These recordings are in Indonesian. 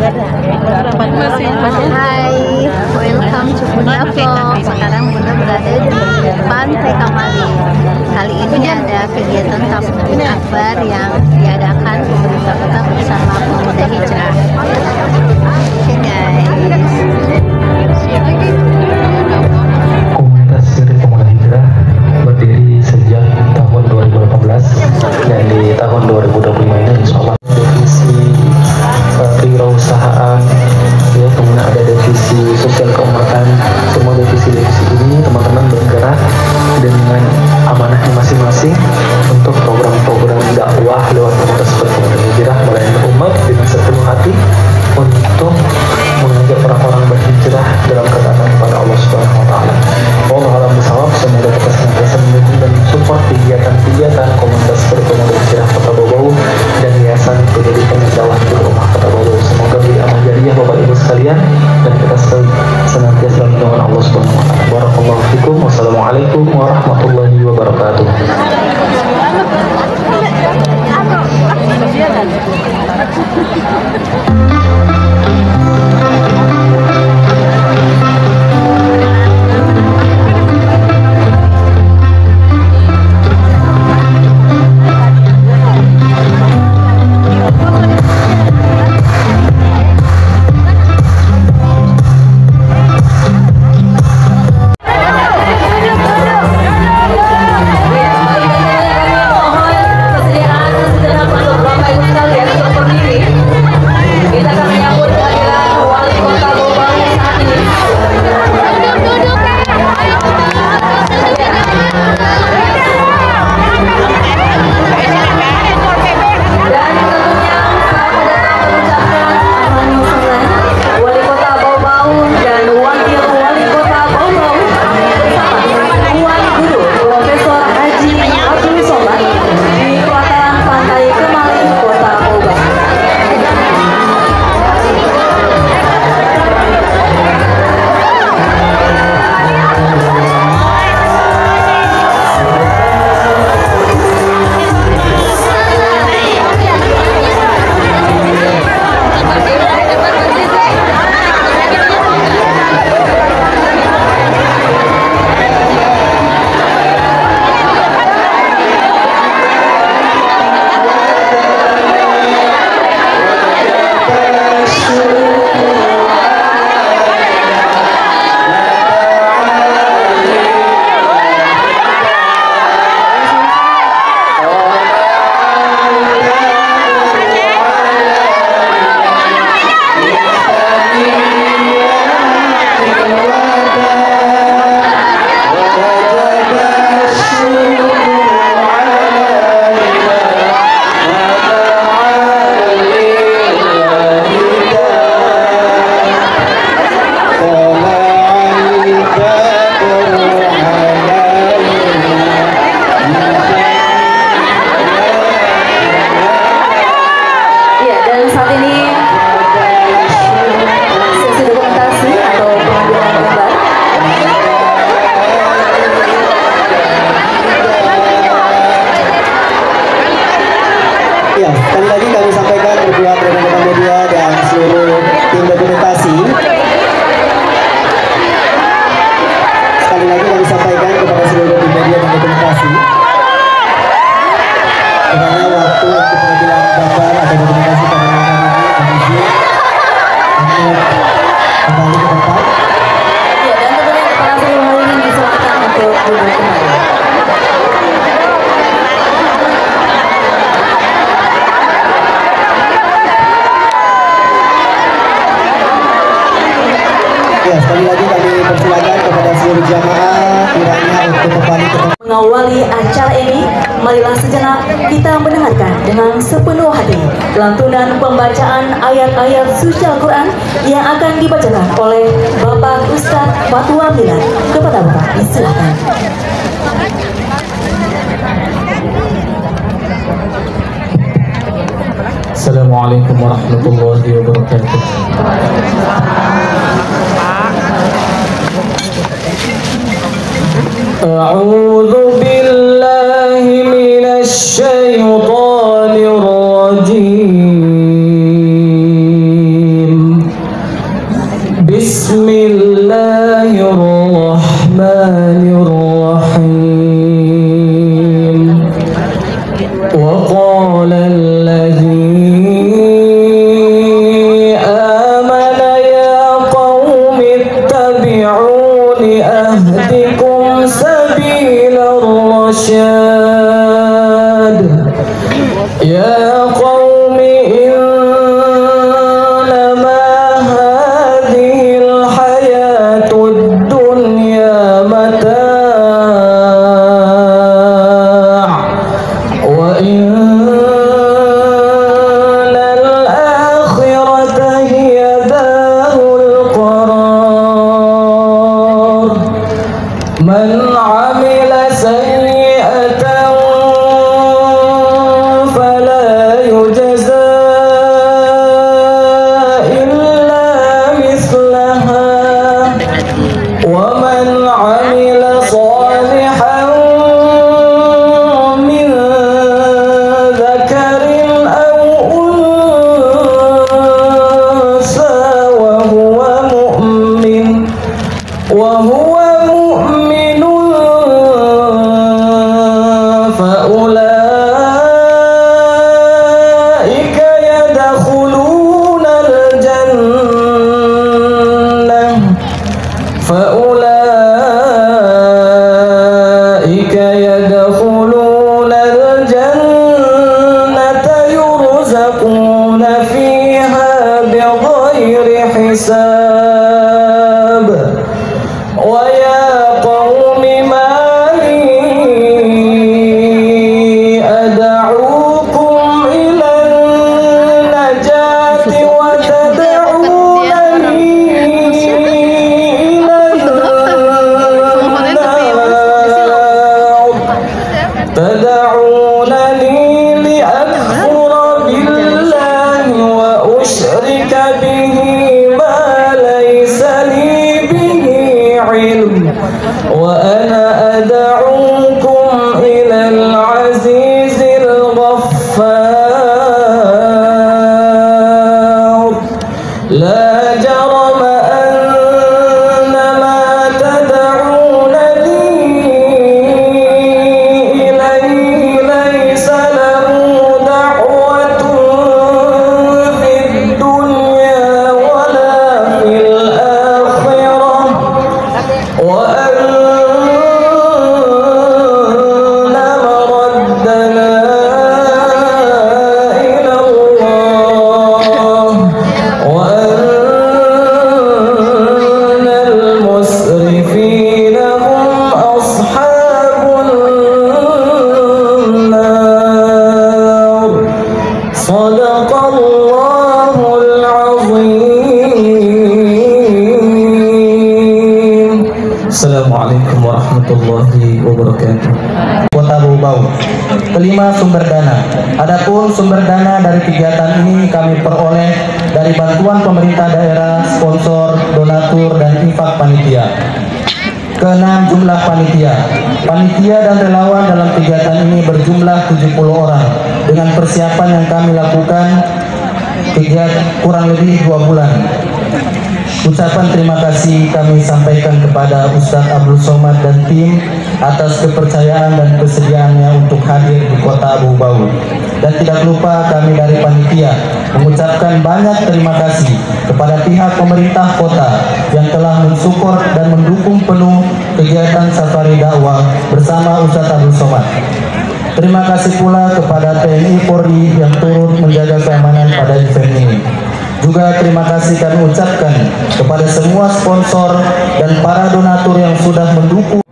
Hai, welcome to Bunda Vlog. Sekarang Bunda berada di Pantai Kamali. Kali ini ada kegiatan tabung akbar yang diadakan pemerintah kota bersama pemuda hijrah. Oke guys. Komunitas dari pemuda hijrah berdiri sejak tahun 2018 dan di tahun 2025 ini insya Allah divisi kewirausahaan, ya, kemudian ada divisi sosial keumatan. Semua divisi-divisi ini teman-teman bergerak dengan amanahnya masing-masing untuk program-program dakwah lewat komunitas pemuda hijrah melayani umat dengan sepenuh hati untuk mengajak orang-orang berhijrah dalam ketaatan kepada Allah Subhanahu wa taala. Wallahu a'lam bishawab. Semoga kita senantiasa mendukung dan support kegiatan-kegiatan komunitas pemuda hijrah Kota Bau dan Yayasan Pendidikan dan Dakwah di Rumah Kota Bau. Semoga menjadi amal jariah Bapak Ibu sekalian dan kita senantiasa dalam lindungan Allah Subhanahu wa taala. Barakallahu fikum. Wassalamualaikum warahmatullahi wabarakatuh. Sekali lagi kami sampaikan berbuat rekan-rekan media dan seluruh tim dokumentasi. Sekali lagi kami sampaikan kepada seluruh tim media dan dokumentasi. Karena waktu pengambilan gambar atau dokumentasi pada malam ini izin kembali ke tempat. Ya, dan tentunya para seluruh hal ini disilakan untuk duduk kembali. Ya, sekali lagi kami persilakan kepada seluruh jamaah kiranya untuk kembali ke tempat. Mengawali acara ini, marilah sejenak kita mendengarkan dengan sepenuh hati lantunan pembacaan ayat-ayat suci Al-Quran yang akan dibacakan oleh Bapak Ustadz Fatwa Milad. Kepada Bapak, silakan. Assalamualaikum warahmatullahi wabarakatuh. A'udzu billahi minasy syaithanir rajim. الحساب ويا قوم ما لي أدعوكم إلى النجاة وتدعونني إلى النار تدعونني لأكفر بالله وأشرك به ما ليس لي به علم وأنا أدعوكم إلى العزيز الغفار لا جرم أن ما تدعونني إليه ليس له دعوة في الدنيا ولا في الآخرة وأن مردنا إلى الله وأن المسرفين هم أصحاب النار صدق الله العظيم. Assalamualaikum warahmatullahi wabarakatuh. Kota Bau-Bau. Kelima, sumber dana. Adapun sumber dana dari kegiatan ini kami peroleh dari bantuan pemerintah daerah, sponsor, donatur, dan infak panitia. Keenam, jumlah panitia. Panitia dan relawan dalam kegiatan ini berjumlah 70 orang dengan persiapan yang kami lakukan kegiatan kurang lebih 2 bulan. Ucapan terima kasih kami sampaikan kepada Ustadz Abdul Somad dan tim atas kepercayaan dan kesediaannya untuk hadir di Kota Bau-Bau. Dan tidak lupa kami dari panitia mengucapkan banyak terima kasih kepada pihak pemerintah kota yang telah mensupport dan mendukung penuh kegiatan safari dakwah bersama Ustadz Abdul Somad. Terima kasih pula kepada TNI Polri yang turut menjaga keamanan pada event ini. Juga terima kasih kami ucapkan kepada semua sponsor dan para donatur yang sudah mendukung.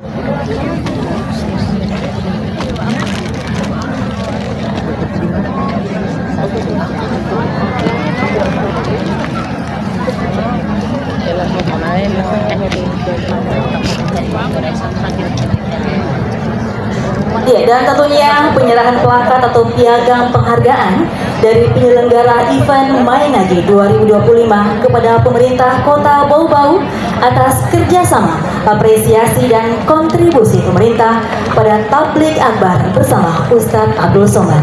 Ya, dan tentunya penyerahan plakat atau piagam penghargaan dari penyelenggara event Mainagi 2025 kepada pemerintah Kota Bau-Bau atas kerjasama, apresiasi dan kontribusi pemerintah pada tablik akbar bersama Ustadz Abdul Somad.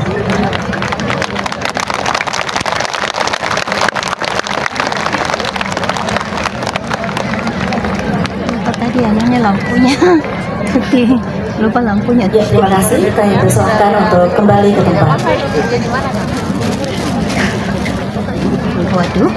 Tadi anehnya lampunya putih, lupa lampunya. Ya, terima kasih. Kami persilahkan untuk kembali ke tempat. Waduh.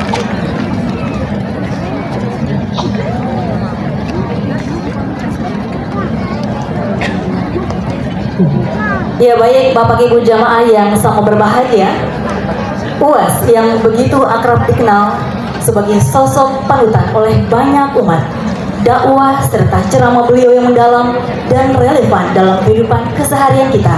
Ya, baik Bapak Ibu jamaah yang sangat berbahagia, UAS yang begitu akrab dikenal sebagai sosok panutan oleh banyak umat. Dakwah serta ceramah beliau yang mendalam dan relevan dalam kehidupan keseharian kita.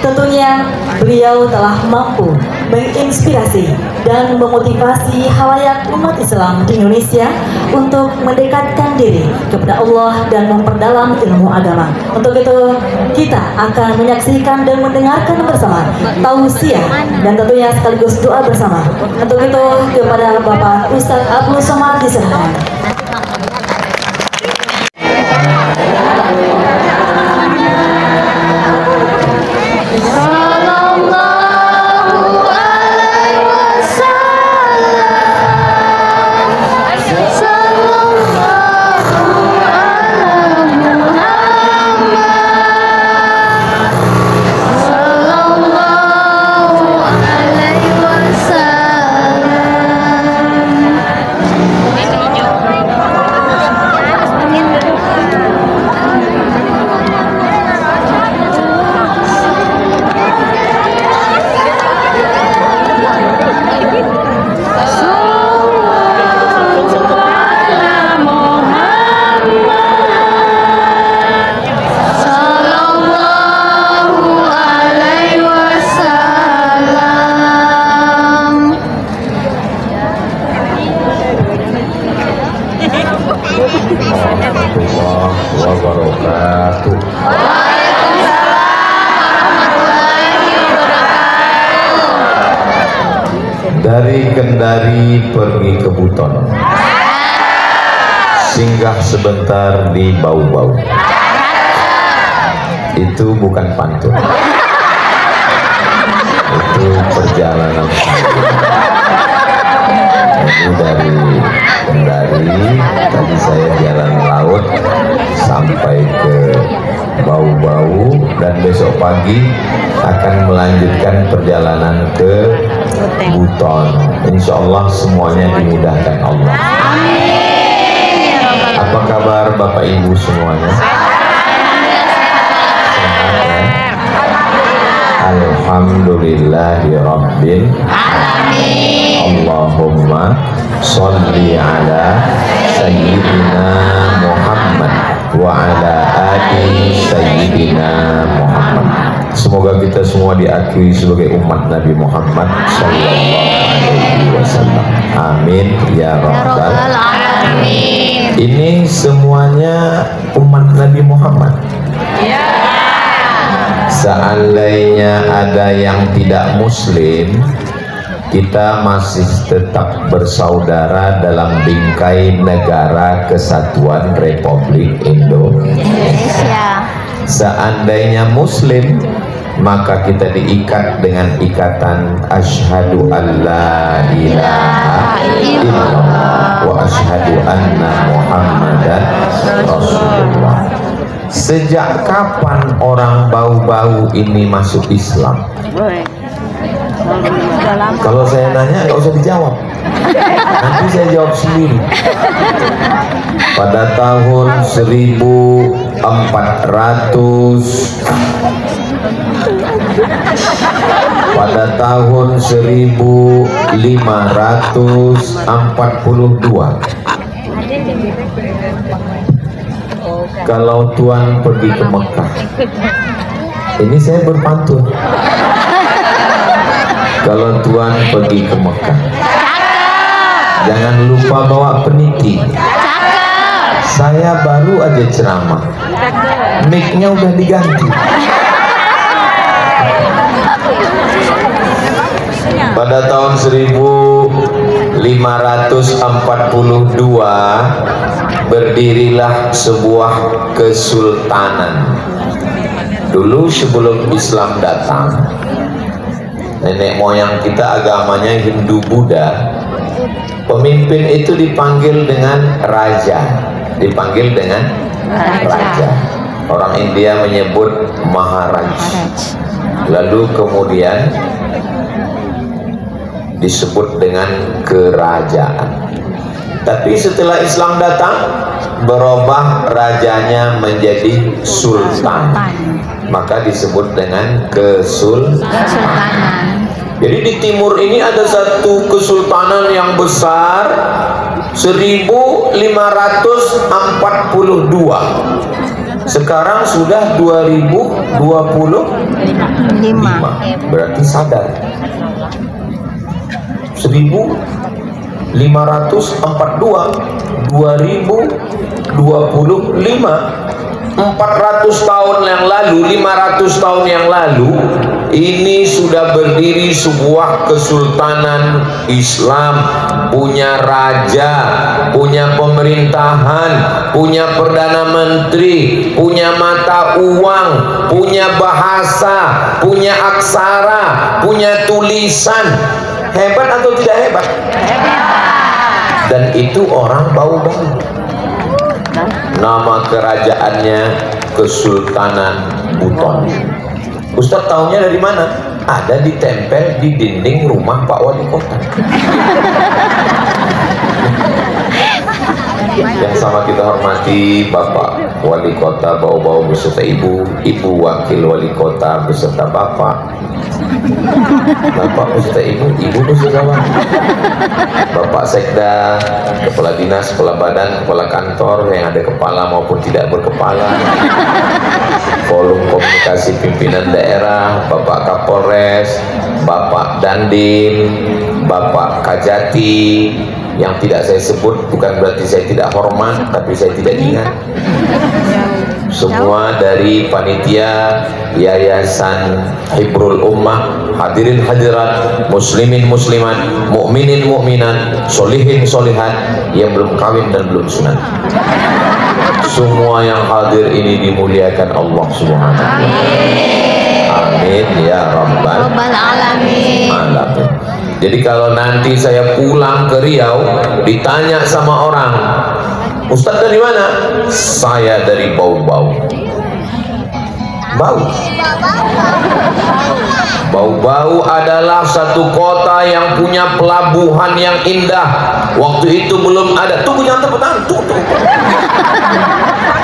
Tentunya beliau telah mampu menginspirasi dan memotivasi halayak umat Islam di Indonesia untuk mendekatkan diri kepada Allah dan memperdalam ilmu agama. Untuk itu kita akan menyaksikan dan mendengarkan bersama tausiah dan tentunya sekaligus doa bersama. Untuk itu kepada Bapak Ustadz Abdul Somad diserahkan. wabarakatuh. Dari Kendari pergi ke Buton, singgah sebentar di Bau-Bau. Itu bukan pantun, itu perjalanan. Jadi dari Kendari tadi saya jalan laut sampai ke Bau-Bau, dan besok pagi akan melanjutkan perjalanan ke Buton. Insya Allah semuanya dimudahkan Allah. Apa kabar Bapak Ibu semuanya? Alhamdulillahirabbil alamin. Allahumma sholli ala sayyidina Muhammad wa ala ali sayyidina Muhammad. Semoga kita semua diakui sebagai umat Nabi Muhammad sallallahu alaihi wasallam. Amin ya rabbal alamin. Ini semuanya umat Nabi Muhammad. Seandainya ada yang tidak muslim, kita masih tetap bersaudara dalam bingkai Negara Kesatuan Republik Indonesia. Seandainya muslim, maka kita diikat dengan ikatan asyhadu alla ilaha illallah wa asyhadu anna Muhammadan Rasulullah. Sejak kapan orang Bau-Bau ini masuk Islam? Kalau saya nanya nggak usah dijawab, nanti saya jawab sendiri. Pada tahun 1400 pada tahun 1542, kalau Tuan pergi ke Mekah, ini saya berpantun. Kalau Tuan pergi ke Mekah, jangan lupa bawa peniti. Saya baru aja ceramah, mic-nya udah diganti. Pada tahun 1542 berdirilah sebuah kesultanan. Dulu sebelum Islam datang, nenek moyang kita agamanya Hindu Buddha. Pemimpin itu dipanggil dengan raja, dipanggil dengan raja. Orang India menyebut Maharaj. Lalu kemudian disebut dengan kerajaan. Tapi setelah Islam datang, berubah rajanya menjadi sultan, maka disebut dengan kesultanan. Jadi di timur ini ada satu kesultanan yang besar, 1542. Sekarang sudah 2025. Berarti sadar. 1542, 2025, 400 tahun yang lalu, 500 tahun yang lalu, ini sudah berdiri sebuah kesultanan Islam, punya raja, punya pemerintahan, punya perdana menteri, punya mata uang, punya bahasa, punya aksara, punya tulisan. Hebat atau tidak hebat? Dan itu orang Bau-Bau. Nama kerajaannya Kesultanan Buton. Ustaz tahunya dari mana? Ada ditempel di dinding rumah Pak Wali Kota. Yang sama kita hormati Bapak Wali Kota Bau-Bau beserta Ibu, Ibu Wakil Wali Kota beserta Bapak, Bapak beserta Ibu, Ibu beserta Bapak, Bapak Sekda, Kepala Dinas, Kepala Badan, Kepala Kantor yang ada kepala maupun tidak berkepala, Forum Komunikasi Pimpinan Daerah, Bapak Kapolres, Bapak Dandim, Bapak Kajati. Yang tidak saya sebut bukan berarti saya tidak hormat, tapi saya tidak ingat. semua dari panitia Yayasan Hibrul Ummah, hadirin hadirat, muslimin muslimat, mukminin mukminat, solihin solihat yang belum kawin dan belum sunat. Semua yang hadir ini dimuliakan Allah Subhanahu wa taala. Amin ya rabbal alamin. Jadi kalau nanti saya pulang ke Riau ditanya sama orang, Ustadz dari mana? Saya dari Bau-Bau. Bau-Bau adalah satu kota yang punya pelabuhan yang indah. Waktu itu belum ada. Tunggu, jangan tepuk tangan.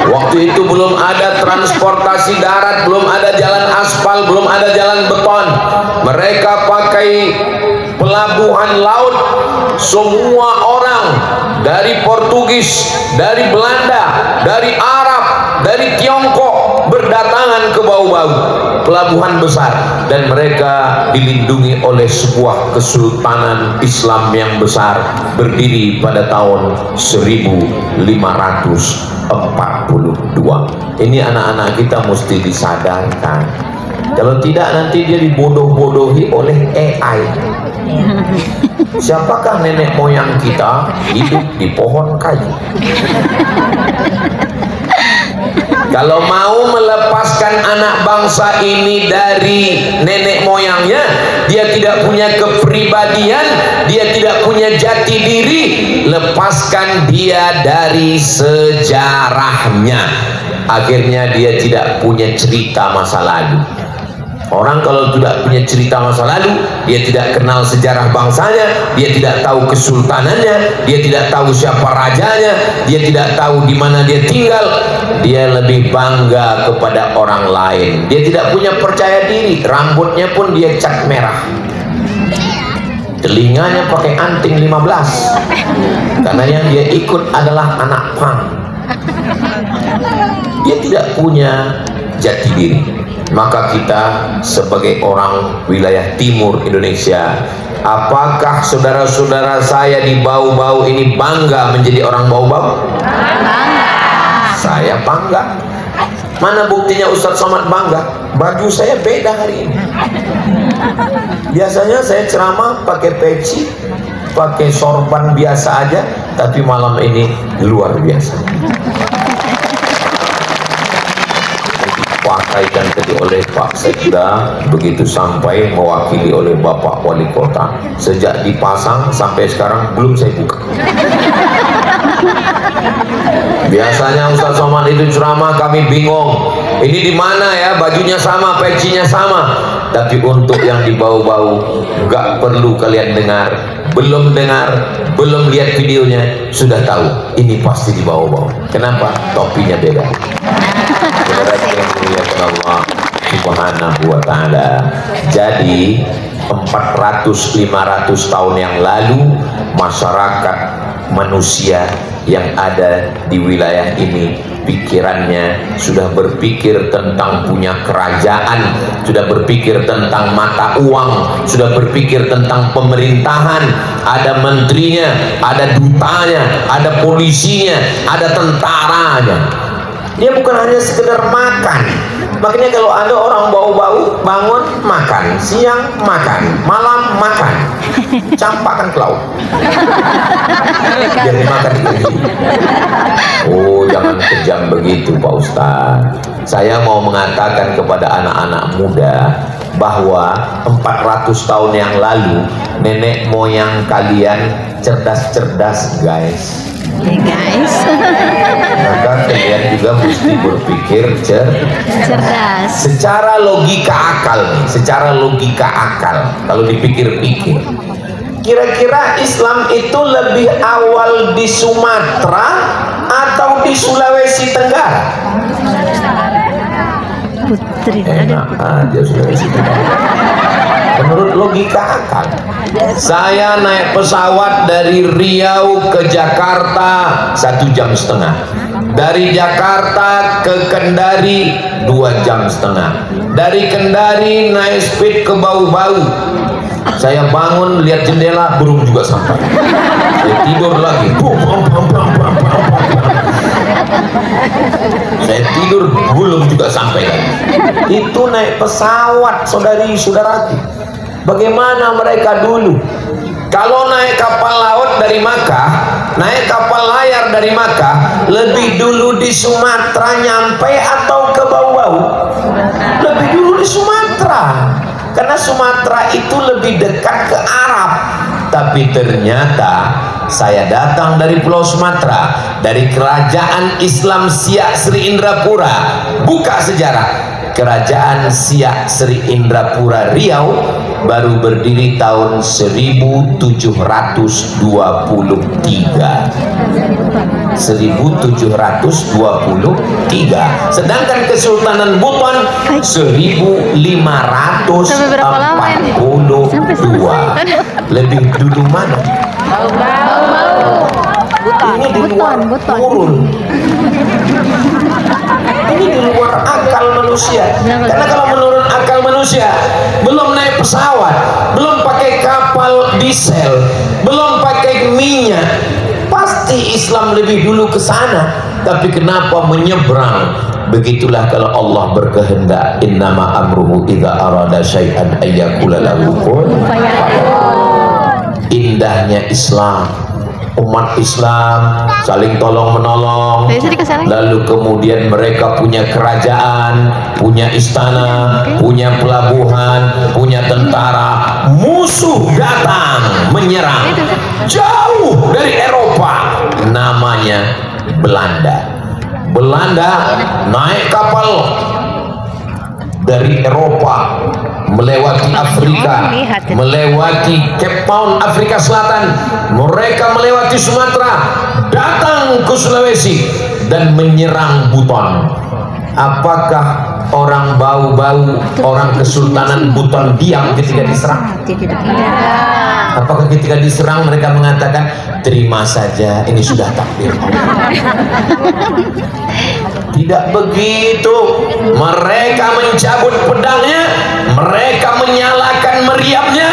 Waktu itu belum ada transportasi darat, belum ada jalan aspal, belum ada jalan beton. Mereka pakai pelabuhan laut. Semua orang dari Portugis, dari Belanda, dari Arab, dari Tiongkok berdatangan ke Bau-Bau, pelabuhan besar, dan mereka dilindungi oleh sebuah kesultanan Islam yang besar berdiri pada tahun 1542. Ini anak-anak kita mesti disadarkan. Kalau tidak nanti dia dibodoh-bodohi oleh AI. Siapakah nenek moyang kita hidup di pohon kayu? Kalau mau melepaskan anak bangsa ini dari nenek moyangnya, dia tidak punya kepribadian, dia tidak punya jati diri, lepaskan dia dari sejarahnya. Akhirnya dia tidak punya cerita masa lalu. Orang kalau tidak punya cerita masa lalu, dia tidak kenal sejarah bangsanya, dia tidak tahu kesultanannya, dia tidak tahu siapa rajanya, dia tidak tahu di mana dia tinggal, dia lebih bangga kepada orang lain. Dia tidak punya percaya diri, rambutnya pun dia cat merah, telinganya pakai anting 15, karena yang dia ikut adalah anak pang. Dia tidak punya jati diri. Maka kita sebagai orang wilayah timur Indonesia, apakah saudara-saudara saya di Bau-Bau ini bangga menjadi orang Bau-Bau? Saya bangga. Mana buktinya Ustadz Somad bangga? Baju saya beda hari ini. Biasanya saya ceramah pakai peci, pakai sorban biasa aja, tapi malam ini luar biasa. Pakaikan tadi oleh Pak Sekda, begitu sampai mewakili oleh Bapak Wali Kota. Sejak dipasang sampai sekarang belum saya buka. Biasanya Ustaz Somad itu ceramah kami bingung, ini di mana ya, bajunya sama, pecinya sama. Tapi untuk yang di Bau-Bau nggak perlu kalian dengar, belum lihat videonya sudah tahu ini pasti di Bau-Bau. Kenapa? Topinya beda. Allah Subhanahu wa ta'ala. Jadi 400-500 tahun yang lalu, masyarakat manusia yang ada di wilayah ini pikirannya sudah berpikir tentang punya kerajaan, sudah berpikir tentang mata uang, sudah berpikir tentang pemerintahan, ada menterinya, ada dutanya, ada polisinya, ada tentaranya. Dia bukan hanya sekedar makan. Makanya kalau ada orang Bau-Bau bangun makan, siang makan, malam makan, campakkan ke laut. Biar dimakan lagi. Oh, jangan kejam begitu Pak Ustadz. Saya mau mengatakan kepada anak-anak muda bahwa 400 tahun yang lalu nenek moyang kalian cerdas-cerdas guys. Guys. Maka kalian juga mesti berpikir cerdas. Secara logika akal nih, secara logika akal, kalau dipikir-pikir, kira-kira Islam itu lebih awal di Sumatera atau di Sulawesi Tenggara? Enak aja Sulawesi Tenggara. Menurut logika akal. Saya naik pesawat dari Riau ke Jakarta 1,5 jam. Dari Jakarta ke Kendari 2,5 jam. Dari Kendari naik speed ke Bau-Bau. Saya bangun lihat jendela, burung juga sampai. Saya tidur lagi. Saya tidur belum juga sampai lagi. Itu naik pesawat, saudari-saudaraku. Bagaimana mereka dulu? Kalau naik kapal laut dari Makkah, naik kapal layar dari Makkah, lebih dulu di Sumatera nyampe atau ke Bau-Bau? Lebih dulu di Sumatera, karena Sumatera itu lebih dekat ke Arab. Tapi ternyata saya datang dari Pulau Sumatera, dari Kerajaan Islam Siak Sri Indrapura. Buka sejarah. Kerajaan Siak Sri Indrapura Riau baru berdiri tahun 1723. 1723. Sedangkan Kesultanan Buton 1542. Lebih dulu mana? Ini di luar turun. Ini di luar akal manusia. Karena kalau menurut akal manusia, belum naik pesawat, belum pakai kapal diesel, belum pakai minyak, pasti Islam lebih dulu ke sana. Tapi kenapa menyeberang? Begitulah kalau Allah berkehendak. Innama amruhu idza arada syai'an ayyaqula lahu kun fayakun. Indahnya Islam, umat Islam saling tolong menolong, lalu kemudian mereka punya kerajaan, punya istana, punya pelabuhan, punya tentara. Musuh datang menyerang jauh dari Eropa, namanya Belanda. Belanda naik kapal dari Eropa melewati Afrika, melewati Cape Town Afrika Selatan, mereka melewati Sumatera, datang ke Sulawesi dan menyerang Buton. Apakah orang Bau-Bau, orang Kesultanan Buton diam ketika diserang? Apakah ketika diserang mereka mengatakan terima saja, ini sudah takdir Allah? Tidak begitu. Mereka mencabut pedangnya, mereka menyalakan meriamnya,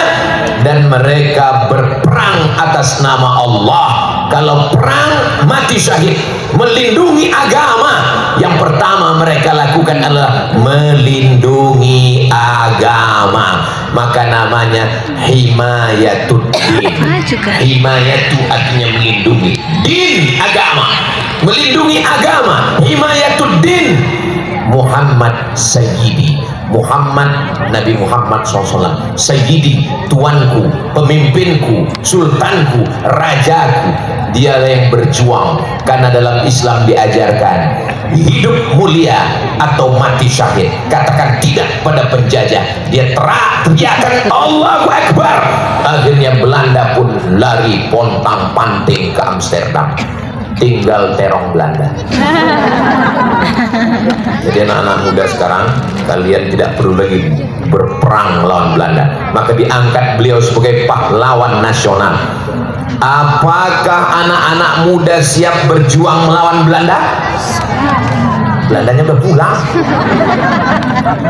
dan mereka berperang atas nama Allah. Kalau perang mati syahid, melindungi agama, yang pertama mereka lakukan adalah melindungi agama. Maka namanya himayatud din. Himayatu artinya melindungi din, agama, melindungi agama. Himayatud din. Muhammad Sayyidi, Muhammad Nabi Muhammad SAW, Sayyidi, tuanku, pemimpinku, sultanku, rajaku. Dialah yang berjuang, karena dalam Islam diajarkan hidup mulia atau mati syahid. Katakan tidak pada penjajah. Dia teriakan Allahu Akbar. Akhirnya Belanda pun lari pontang panting ke Amsterdam. Tinggal terong Belanda. Jadi anak-anak muda sekarang, kalian tidak perlu lagi berperang melawan Belanda. Maka diangkat beliau sebagai pahlawan nasional. Apakah anak-anak muda siap berjuang melawan Belanda? Belandanya udah pulang.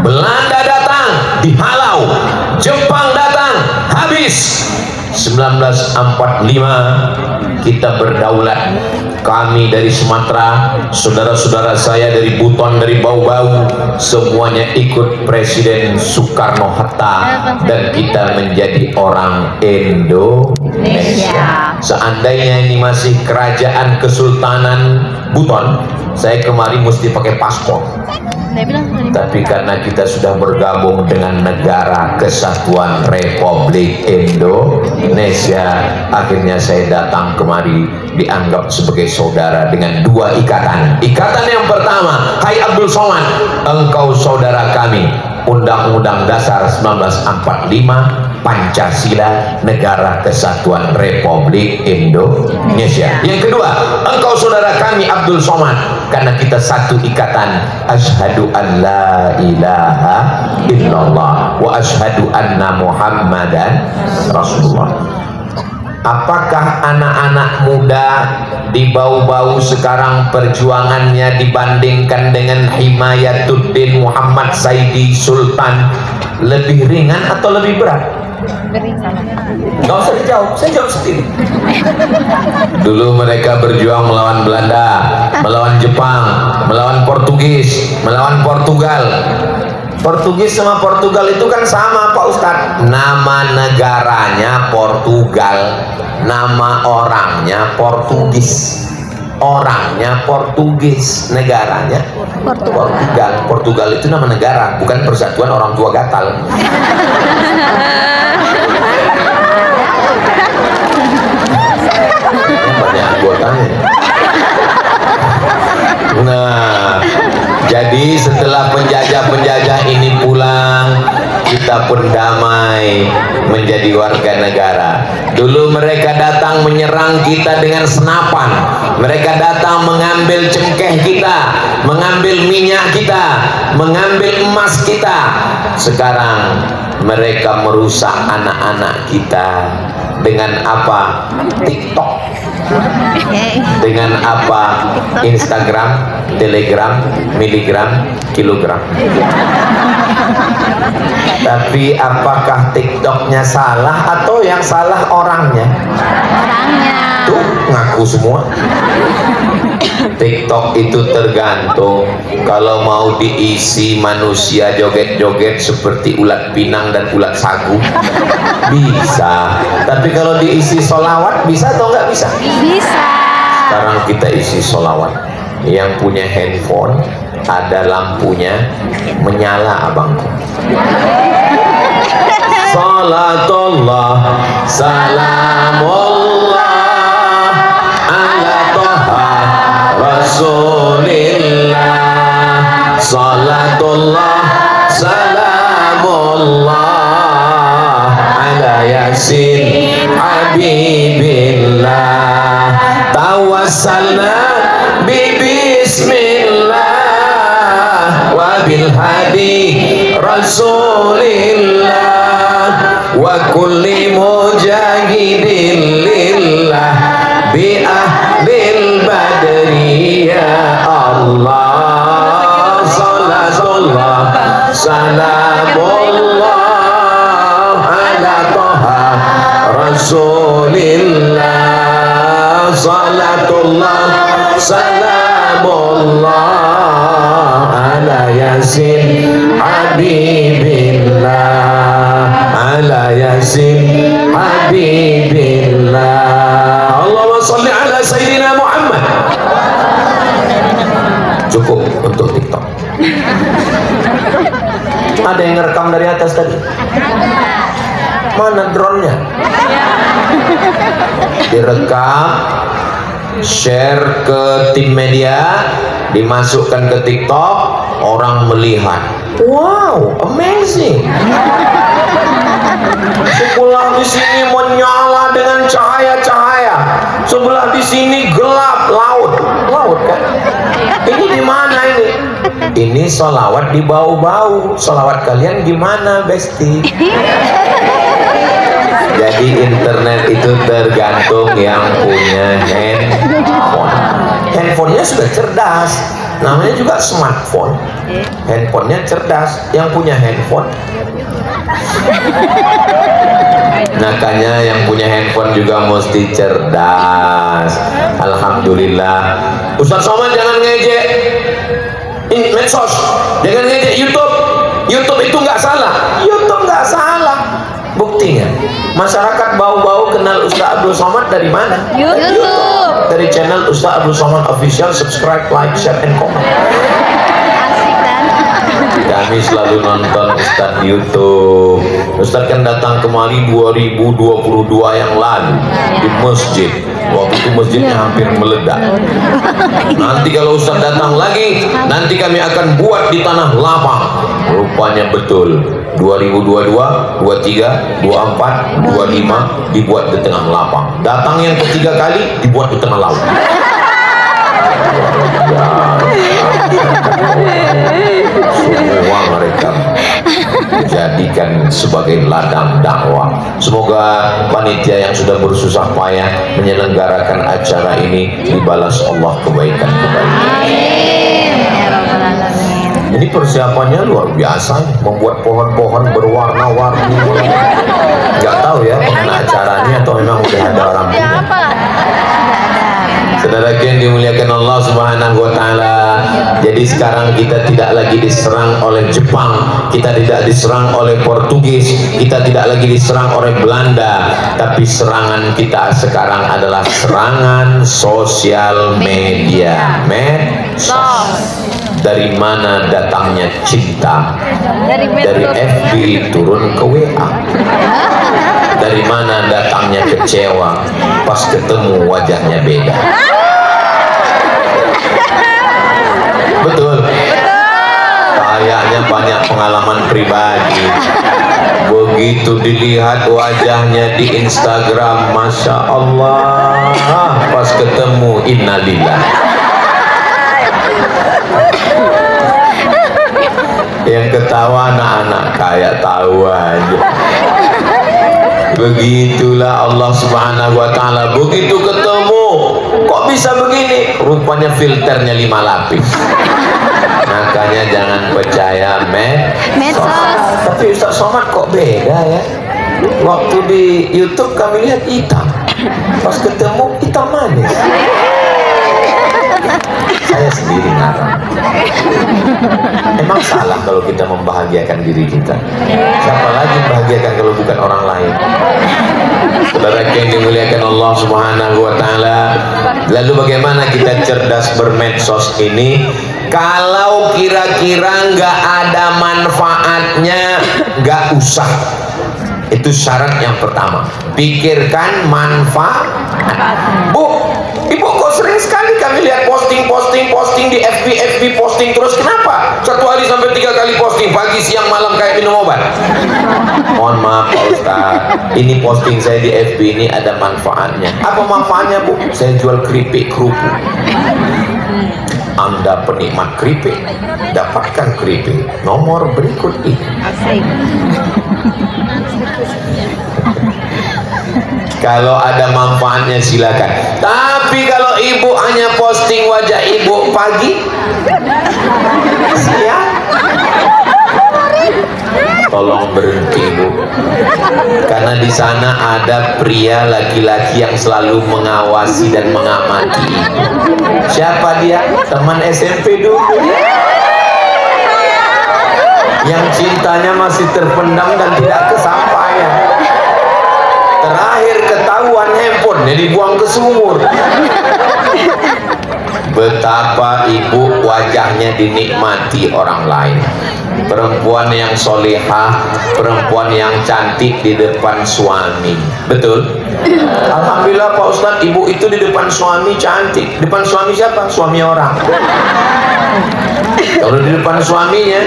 Belanda datang, dihalau. Jepang datang, habis. 1945 kita berdaulat. Kami dari Sumatera, saudara-saudara saya dari Buton, dari Bau-Bau, semuanya ikut Presiden Soekarno-Hatta, dan kita menjadi orang Indonesia. Seandainya ini masih kerajaan Kesultanan Buton, saya kemari mesti pakai paspor. Tapi karena kita sudah bergabung dengan Negara Kesatuan Republik Indonesia, akhirnya saya datang kemari dianggap sebagai saudara dengan dua ikatan. Ikatan yang pertama, hai Abdul Somad, engkau saudara kami. Undang-Undang Dasar 1945, Pancasila, Negara Kesatuan Republik Indonesia. Yang kedua, engkau saudara kami Abdul Somad, karena kita satu ikatan. Asyhadu an la ilaha illallah wa asyhadu anna Muhammadan Rasulullah. Apakah anak-anak muda di Bau-Bau sekarang perjuangannya dibandingkan dengan Himayatuddin Muhammad Saidi Sultan lebih ringan atau lebih berat? Nggak usah dijawab, saya jawab sendiri. Dulu mereka berjuang melawan Belanda, melawan Jepang, melawan Portugis, melawan Portugal. Portugis sama Portugal itu kan sama Pak Ustadz. Nama negaranya Portugal, nama orangnya Portugis. Orangnya Portugis, negaranya Portugal. Portugal itu nama negara, bukan persatuan orang tua gatal. Banyak anggotanya. Nah, jadi setelah penjajah-penjajah ini pulang, kita pun damai menjadi warga negara. Dulu mereka datang menyerang kita dengan senapan. Mereka datang mengambil cengkeh kita, mengambil minyak kita, mengambil emas kita. Sekarang mereka merusak anak-anak kita dengan apa? TikTok. Dengan apa? Instagram, Telegram, miligram, kilogram. Tapi apakah TikToknya salah atau yang salah orangnya? Orangnya. Tuh ngaku semua. TikTok itu tergantung. Kalau mau diisi manusia joget-joget seperti ulat pinang dan ulat sagu, bisa. Tapi kalau diisi solawat, bisa atau nggak bisa? Bisa. Sekarang kita isi solawat. Yang punya handphone ada lampunya menyala, abangku. Salatullah salamullah ala toha rasulillah. Salatullah salamullah ala yasin habibillah. Tawassalna bismillah wa bil hadi rasulillah wa kulli mujahidin lillah bi ahlil badri ya Allah. Salatullah salamullah ala toha rasulillah. Salatullah salamullah ala yasin habibillah, ala yasin habibillah. Allahumma salli ala Sayyidina Muhammad. Cukup untuk TikTok. Ada yang ngerekam dari atas tadi? Mana drone-nya? Direkam, share ke tim media, dimasukkan ke TikTok, orang melihat. Wow, amazing. Sebelah di sini menyala dengan cahaya-cahaya, sebelah di sini gelap, laut kan? Ini di mana ini? Ini solawat di Bau-Bau. Solawat kalian gimana, Besti? Jadi internet itu tergantung yang punya handphone. Handphonenya sudah cerdas, namanya juga smartphone. Handphonenya cerdas, yang punya handphone. Makanya yang punya handphone juga mesti cerdas. Alhamdulillah. Ustaz Somad jangan ngejek medsos, jangan ngejek YouTube. YouTube itu nggak salah. YouTube nggak salah. Buktinya, masyarakat Bau-Bau kenal Ustaz Abdul Somad dari mana? YouTube. Dari channel Ustaz Abdul Somad Official. Subscribe, like, share, and comment. Asik kan? Kami selalu nonton Ustaz di YouTube. Ustaz kan datang kemari 2022 yang lalu di masjid. Waktu itu masjidnya hampir meledak. Nanti kalau Ustaz datang lagi, nanti kami akan buat di tanah lapang. Rupanya betul. 2022, 23, 24, 25 dibuat di tengah lapang. Datang yang ketiga kali dibuat di tengah laut. Semua mereka jadikan sebagai ladang dakwah. Semoga panitia yang sudah bersusah payah menyelenggarakan acara ini dibalas Allah kebaikan-kebaikan. Ini persiapannya luar biasa, membuat pohon-pohon berwarna-warni. Nggak tahu ya pengen acaranya atau memang udah ada orang punya. Saudara yang dimuliakan Allah Subhanahu wa taala. Jadi sekarang kita tidak lagi diserang oleh Jepang, kita tidak diserang oleh Portugis, kita tidak lagi diserang oleh Belanda, tapi serangan kita sekarang adalah serangan sosial media, medsos. Dari mana datangnya cinta? Dari FB turun ke WA. Dari mana datangnya kecewa? Pas ketemu wajahnya beda. Betul. Kayaknya banyak pengalaman pribadi. Begitu dilihat wajahnya di Instagram, Masya Allah, pas ketemu innalillah. Yang ketawa anak-anak kayak tahu aja. Begitulah Allah Subhanahu wa taala, begitu ketemu kok bisa begini, rupanya filternya 5 lapis. Makanya jangan percaya medsos. Tapi Ustaz Somad kok beda ya, waktu di YouTube kami lihat hitam, pas ketemu hitam manis. Saya sendiri ngarang. Emang salah kalau kita membahagiakan diri kita? Siapa lagi membahagiakan kalau bukan orang lain? Saudara yang dimuliakan Allah Subhanahu wa taala. Lalu bagaimana kita cerdas bermedsos ini? Kalau kira-kira nggak ada manfaatnya, nggak usah. Itu syarat yang pertama. Pikirkan manfaat. Bu, Ibu kok sering sekali kami lihat posting di FB posting terus, kenapa? 1 hari sampai 3 kali posting, pagi, siang, malam kayak minum obat. Mohon maaf Pak Ustaz, ini posting saya di FB ini ada manfaatnya. Apa manfaatnya Bu? Saya jual keripik kerupuk. Anda penikmat keripik, dapatkan keripik nomor berikut ini. Kalau ada manfaatnya silakan. Tapi kalau ibu hanya posting wajah ibu pagi, siang, tolong berhenti Bu. Karena di sana ada pria laki-laki yang selalu mengawasi dan mengamati ibu. Siapa dia? Teman SMP dulu. Yang cintanya masih terpendam dan tidak kesampaian. Terakhir ketahuan handphonenya dibuang ke sumur. Betapa ibu wajahnya dinikmati orang lain. Perempuan yang solehah, perempuan yang cantik di depan suami. Betul? Alhamdulillah Pak Ustadz, ibu itu di depan suami cantik. Depan suami siapa? Suami orang. Kalau di depan suaminya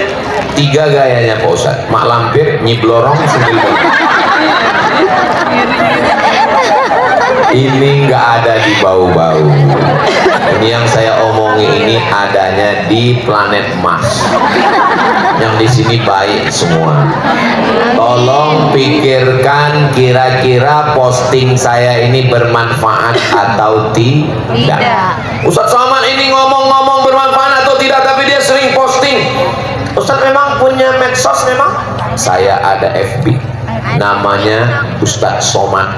3 gayanya Pak Ustadz. Mak lampir, nyiblorong, sendiri. Ini nggak ada di bau-bau. Ini yang saya omongi ini adanya di planet Mars. Yang di sini baik semua. Tolong pikirkan kira-kira posting saya ini bermanfaat atau tidak. Ustadz Somad ini ngomong-ngomong bermanfaat atau tidak, tapi dia sering posting. Ustadz memang punya medsos memang? Saya ada FB. Namanya Ustadz Somad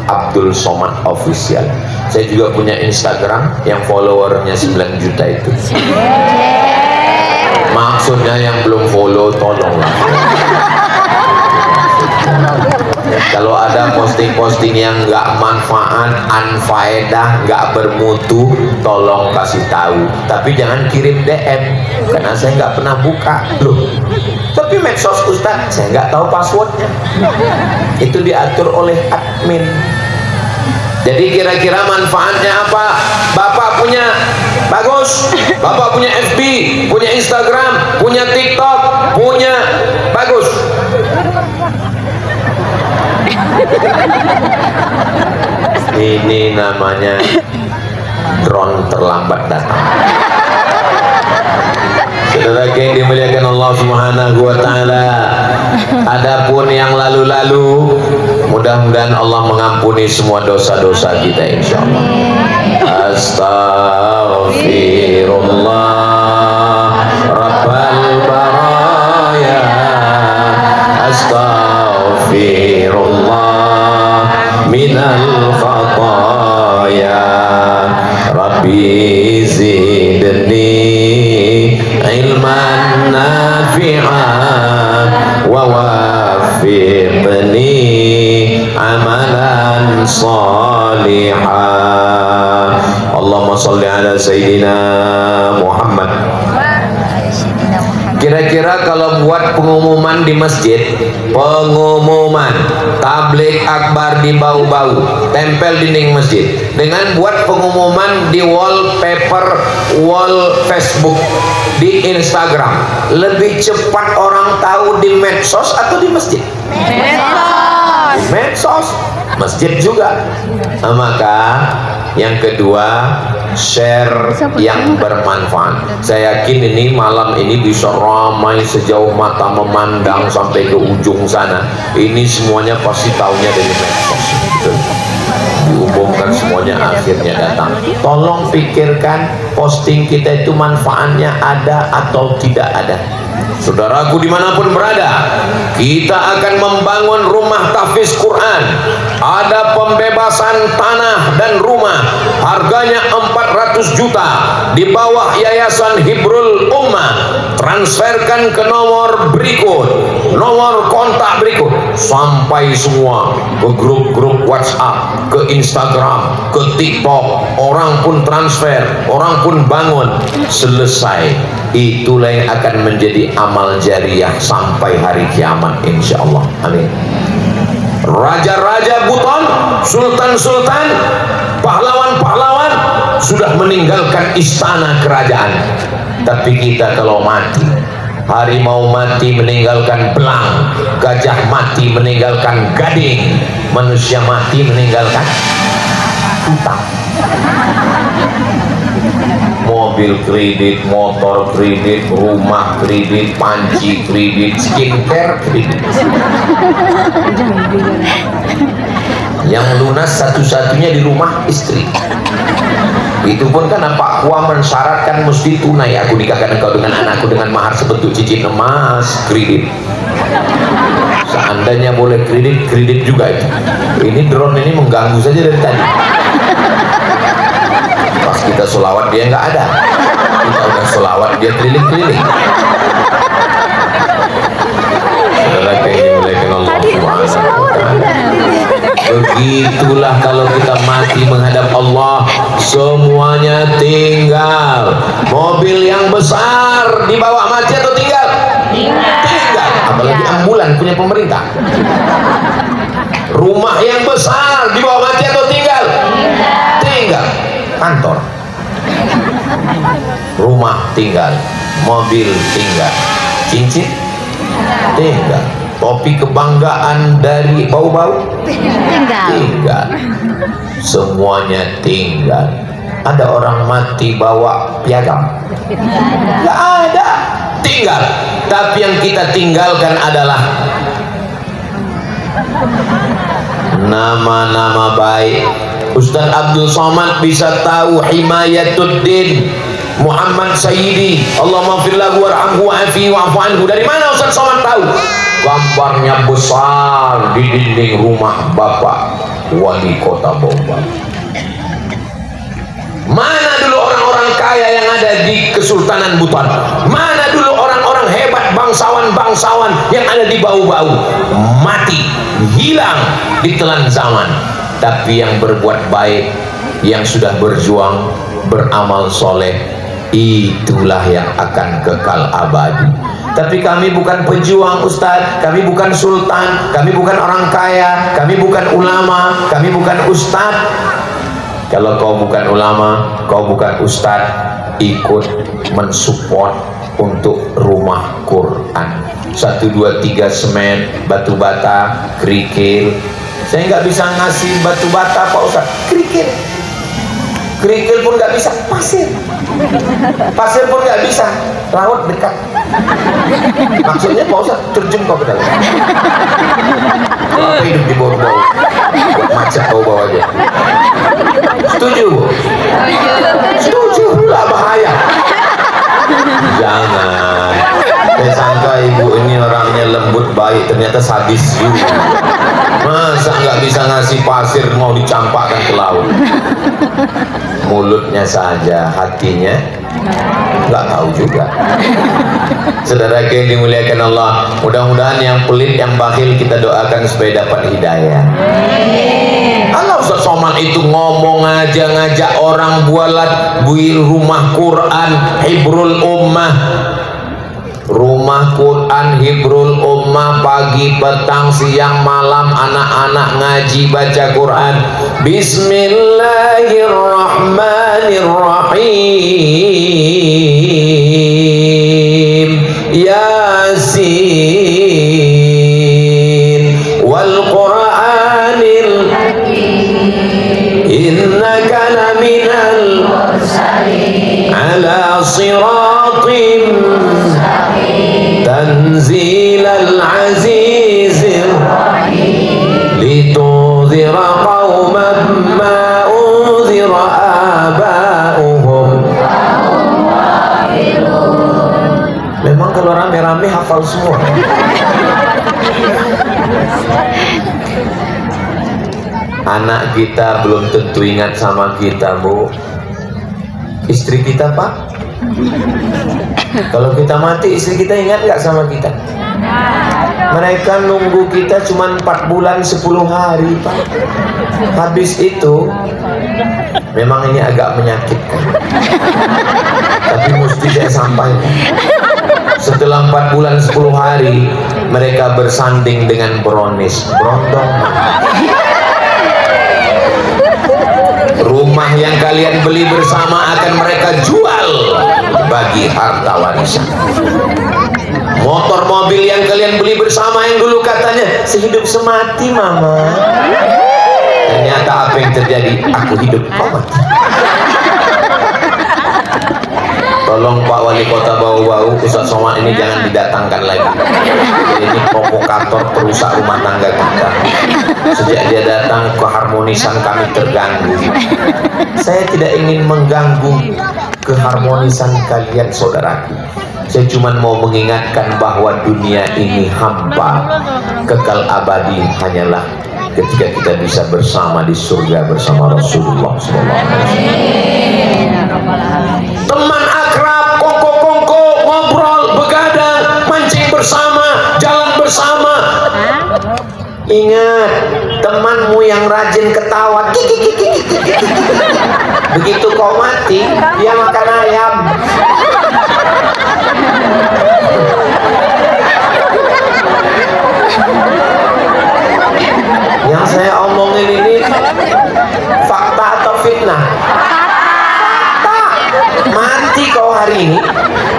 Abdul Somad Official. Saya juga punya Instagram yang followernya 9 juta itu. Maksudnya yang belum follow tolonglah. Kalau ada posting-posting yang nggak manfaat, unfaedah, nggak bermutu, tolong kasih tahu. Tapi jangan kirim DM, karena saya nggak pernah buka. Loh, tapi medsos Ustaz, saya nggak tahu passwordnya. Itu diatur oleh admin. Jadi kira-kira manfaatnya apa? Bapak punya bagus, Bapak punya FB, punya Instagram, punya TikTok, punya bagus. Ini namanya drone terlambat datang. Saudara yang dimuliakan Allah Subhanahu wa taala, lalu. Mudah-mudahan Allah mengampuni semua dosa-dosa kita insyaallah. Astaghfirullah Rabbal baraya, astaghfirullah minal khataya, Rabbi zidni ilman nafi'an wa wafiqni amalan salihan. Allahumma salli ala Sayyidina Muhammad. Kira-kira kalau buat pengumuman di masjid, pengumuman tabligh akbar di bau-bau, tempel dinding masjid, dengan buat pengumuman di wallpaper wall Facebook, di Instagram, lebih cepat orang tahu di medsos atau di masjid? Medsos, masjid juga. Nah, maka yang kedua, share yang bermanfaat. Saya yakin ini malam ini bisa ramai sejauh mata memandang sampai ke ujung sana. Ini semuanya pasti tahunya dari medsos. Diumumkan semuanya akhirnya datang. Tolong pikirkan posting kita itu manfaatnya ada atau tidak ada. Saudaraku dimanapun berada, kita akan membangun rumah tahfiz Quran. Ada pembebasan tanah dan rumah, harganya 400 juta di bawah Yayasan Hibrul Ummah. Transferkan ke nomor berikut, nomor kontak berikut, sampai semua ke grup-grup WhatsApp, ke Instagram, ke TikTok. Orang pun transfer, orang pun bangun. Selesai. Itulah yang akan menjadi amal jariah sampai hari kiamat insyaallah. Amin. Raja-raja Buton, sultan-sultan, pahlawan-pahlawan sudah meninggalkan istana kerajaan. Tapi kita kalau mati, harimau mati meninggalkan belang, gajah mati meninggalkan gading, manusia mati meninggalkan utang. Mobil kredit, motor kredit, rumah kredit, panci kredit, skincare kredit. Yang lunas satu-satunya di rumah istri. Itu pun karena Pak Kua mensyaratkan mesti tunai. Aku nikahkan engkau dengan anakku dengan mahar sebentuk cincin emas, kredit. Seandainya boleh kredit, kredit juga itu. Ini drone ini mengganggu saja dari tadi. Pas kita selawat dia nggak ada, kita udah selawat dia keliling-keliling. Begitulah kalau kita mati menghadap Allah, semuanya tinggal. Mobil yang besar dibawa mati atau tinggal? Tinggal. Apalagi ambulan punya pemerintah. Rumah yang besar dibawa mati atau tinggal? Tinggal. Kantor, rumah tinggal, mobil tinggal, cincin tinggal, topi kebanggaan dari bau-bau tinggal, semuanya tinggal. Ada orang mati bawa piagam? Nggak ada, tinggal. Tapi yang kita tinggalkan adalah nama-nama baik. Ustaz Abdul Somad bisa tahu Himayatuddin Muhammad Sayyidi, Allahumma fir lahu warhamhu wa'afihi wa'fu anhu. Dari mana Ustaz Somad tahu? Gambarnya besar di dinding rumah Bapak Wali Kota Bogor. Mana dulu orang-orang kaya yang ada di Kesultanan Buton? Mana dulu orang-orang hebat, bangsawan-bangsawan yang ada di bau-bau? Mati, hilang ditelan zaman. Tapi yang berbuat baik, yang sudah berjuang, beramal soleh, itulah yang akan kekal abadi. Tapi kami bukan pejuang Ustaz, kami bukan sultan, kami bukan orang kaya, kami bukan ulama, kami bukan ustaz. Kalau kau bukan ulama, kau bukan ustaz, ikut mensupport untuk rumah Quran. 1, 2, 3 semen, batu bata, kerikil. Saya nggak bisa ngasih batu bata Pak Ustaz, kerikil. kerikil pun nggak bisa, pasir pun nggak bisa, laut dekat. Maksudnya Pak Ustaz terjun kau ke dalam. Apa hidup di bawah-bawah, buat macet bawah-bawah aja. Setuju? Setuju lah, bahaya. Jangan. Saya sangka ibu ini orangnya lembut baik, ternyata sadis juga. Masa nggak bisa ngasih pasir mau dicampakkan ke laut? Mulutnya saja, hatinya nggak tahu juga. Saudara yang dimuliakan Allah, mudah-mudahan yang pelit, yang bakhil kita doakan supaya dapat hidayah. Kalau Ustaz Somad itu ngomong aja, ngajak orang buat rumah Quran Hibrul Ummah, rumah Quran Hibrul Ummah, pagi, petang, siang, malam anak-anak ngaji baca Quran. Bismillahirrahmanirrahim. Yasin wal Qur'anil innaka laminal ala siratim tanzilal azizir litudhira qauman ma udhira aba'uhum. Memang kalau rame-rame hafal semua. Anak kita belum tentu ingat sama kita, Bu. Istri kita, Pak, kalau kita mati, istri kita ingat nggak sama kita? Mereka nunggu kita cuma 4 bulan 10 hari, Pak. Habis itu memang ini agak menyakitkan, tapi mesti saya sampaikan. Setelah 4 bulan 10 hari mereka bersanding dengan brownies, berondong. Rumah yang kalian beli bersama akan mereka jual bagi harta warisan. Motor mobil yang kalian beli bersama yang dulu katanya sehidup semati mama, ternyata apa yang terjadi? Aku hidup, kau mati. Tolong Pak Wali Kota Bau-Bau, Ustaz Somad ini jangan didatangkan lagi. Ini provokator, perusak rumah tangga kita. Sejak dia datang, keharmonisan kami terganggu. Saya tidak ingin mengganggu keharmonisan kalian, saudaraku. Saya cuma mau mengingatkan bahwa dunia ini hampa, kekal abadi hanyalah ketika kita bisa bersama di surga bersama Rasulullah SAW. Teman akrab, kongko-kongko, ngobrol, begadang, mancing bersama, jalan bersama. Ingat, temanmu yang rajin ketawa, begitu kau mati, dia makan ayam. Yang saya omongin ini fakta atau fitnah? Mati kau hari ini,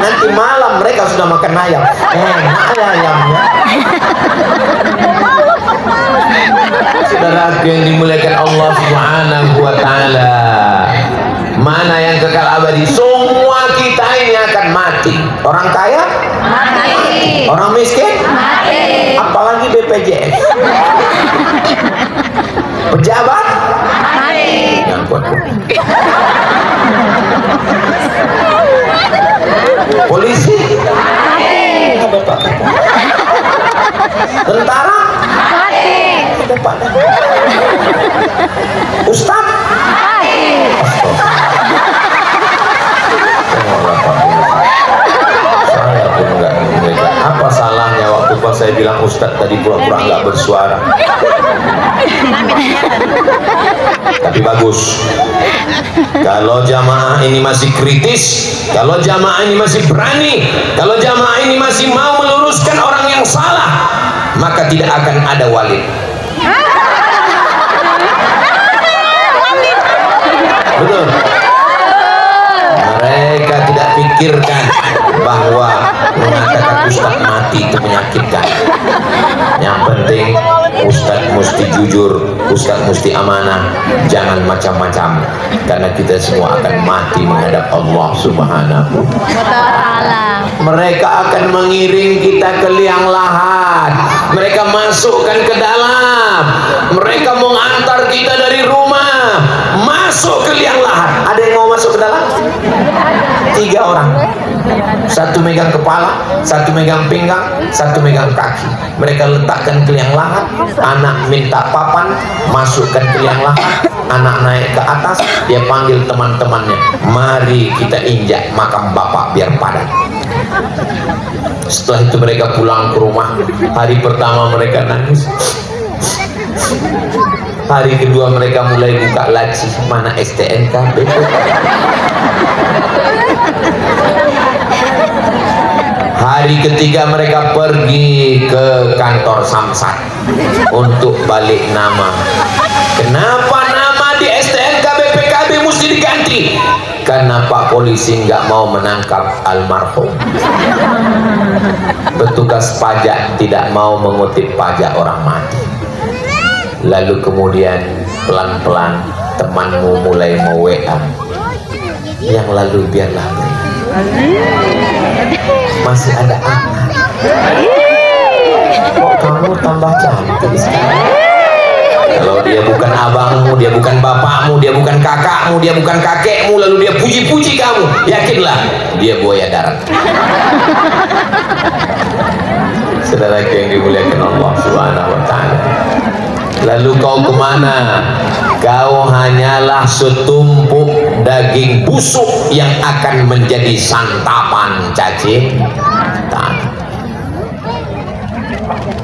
nanti malam mereka sudah makan ayam. Enak ayamnya. Saudara yang dimuliakan Allah Subhanahu wa Ta'ala, mana yang kekal abadi? Semua kita ini akan mati. Orang kaya mati, orang miskin mati, apalagi BPJS, pejabat mati. Yang kuat. Polisi mati, ada Pak. Tentara mati, ada Pak. Ustaz mati. Saya pun enggak. Apa salahnya waktu pas saya bilang Ustaz tadi pura-pura enggak bersuara? Tapi bagus. Kalau jamaah ini masih kritis, kalau jamaah ini masih berani, kalau jamaah ini masih mau meluruskan orang yang salah, maka tidak akan ada walid. Betul. Mereka tidak pikirkan bahwa mengatakan Ustaz mati itu menyakitkan. Yang penting Ustaz mesti jujur, Ustaz mesti amanah, jangan macam bermacam-macam, karena kita semua akan mati menghadap Allah Subhanahu wa ta'ala. Mereka akan mengiring kita ke liang lahat, mereka masukkan ke dalam, mereka mengantar kita dari rumah masuk ke liang lahat. Ada yang mau masuk ke dalam? 3 orang, satu megang kepala, satu megang pinggang, satu megang kaki. Mereka letakkan ke liang lahat, anak minta papan, masukkan ke liang lahat, anak naik ke atas, dia panggil teman-temannya, mari kita injak makam bapak biar padat. Setelah itu mereka pulang ke rumah. Hari pertama mereka nangis, hari kedua mereka mulai buka laci, mana STNK, hari ketiga mereka pergi ke kantor Samsat untuk balik nama. Kenapa nama di STNK BPKB mesti diganti? Karena Pak Polisi nggak mau menangkap almarhum. Petugas pajak tidak mau mengutip pajak orang mati. Lalu kemudian pelan-pelan temanmu mulai mau WA, yang lalu biarlah pergi. Masih ada anak. Kok kamu tambah cantik sekarang? Kalau dia bukan abangmu, dia bukan bapakmu, dia bukan kakakmu, dia bukan kakekmu, lalu dia puji-puji kamu, yakinlah dia buaya darat. Saudaraku yang dimuliakan Allah Subhanahu wa ta'ala, lalu kau kemana? Kau hanyalah setumpuk daging busuk yang akan menjadi santapan cacing tanah.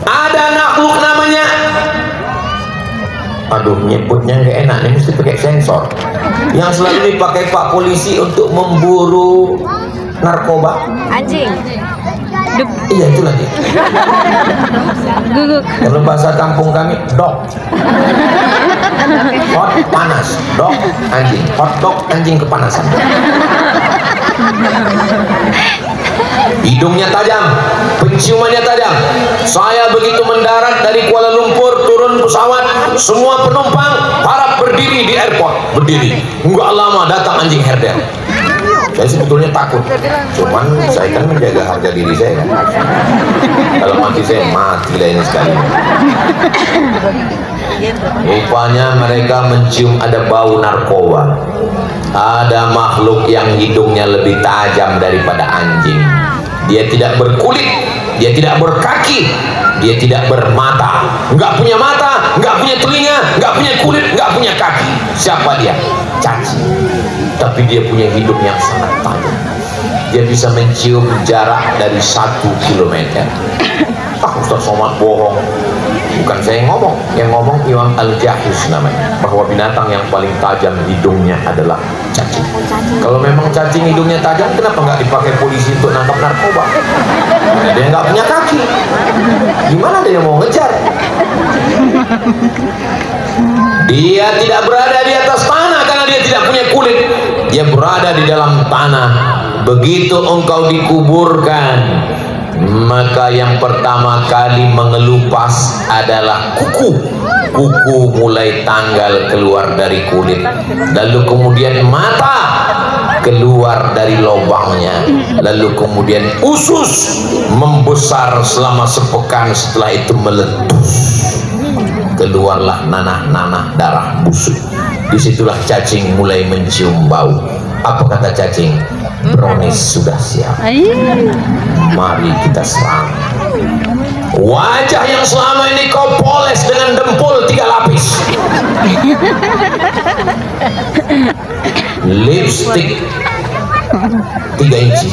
Ada makhluk namanya, aduh nyebutnya nggak enak, ini mesti pakai sensor, yang selalu dipakai Pak Polisi untuk memburu narkoba. Anjing. Iya itu lagi. Guguk. Kalau bahasa kampung kami, dok. Hot panas, dok anjing. Hot dog anjing kepanasan. Hidungnya tajam, penciumannya tajam. Saya begitu mendarat dari Kuala Lumpur, turun pesawat, semua penumpang harap berdiri di airport, berdiri. Enggak lama datang anjing herder. Saya sebetulnya takut, cuman saya kan menjaga harga diri saya kan. Kalau mati saya mati lah ini sekali. Rupanya mereka mencium ada bau narkoba. Ada makhluk yang hidungnya lebih tajam daripada anjing. Dia tidak berkulit, dia tidak berkaki, dia tidak bermata, nggak punya mata, nggak punya telinga, nggak punya kulit, nggak punya kaki. Siapa dia? Cacing. Tapi dia punya hidung yang sangat tajam. Dia bisa mencium jarak dari 1 kilometer. Ustaz Somad bohong. Bukan saya yang ngomong, yang ngomong Imam Al-Jahus namanya, bahwa binatang yang paling tajam hidungnya adalah cacing. Kalau memang cacing hidungnya tajam, kenapa nggak dipakai polisi untuk nangkap narkoba? Dia nggak punya kaki, gimana dia mau ngejar? Dia tidak berada di atas tanah karena dia tidak punya kulit. Dia berada di dalam tanah. Begitu engkau dikuburkan, maka yang pertama kali mengelupas adalah kuku. Kuku mulai tanggal keluar dari kulit, lalu kemudian mata keluar dari lubangnya, lalu kemudian usus membesar selama sepekan, setelah itu meletus, keluarlah nanah-nanah darah busuk. Disitulah cacing mulai mencium bau. Apa kata cacing? Brownies sudah siap, mari kita serang. Wajah yang selama ini kau poles dengan dempul 3 lapis, lipstick 3 inci,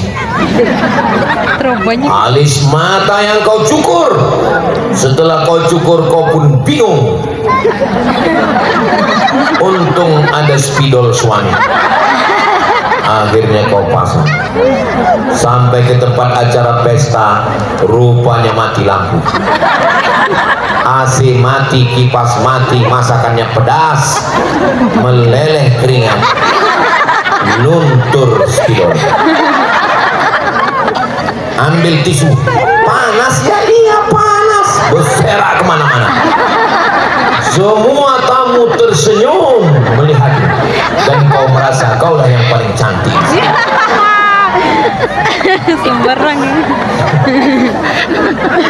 alis mata yang kau cukur, setelah kau cukur kau pun bingung. Untung ada spidol suami, akhirnya kau pasang. Sampai ke tempat acara pesta, rupanya mati lampu, AC mati, kipas mati, masakannya pedas, meleleh keringat, luntur spidol. Ambil tisu, panas ya, iya panas, berserak kemana-mana. Semua tamu tersenyum melihatmu dan kau merasa kaulah yang paling cantik. Sembarang ya.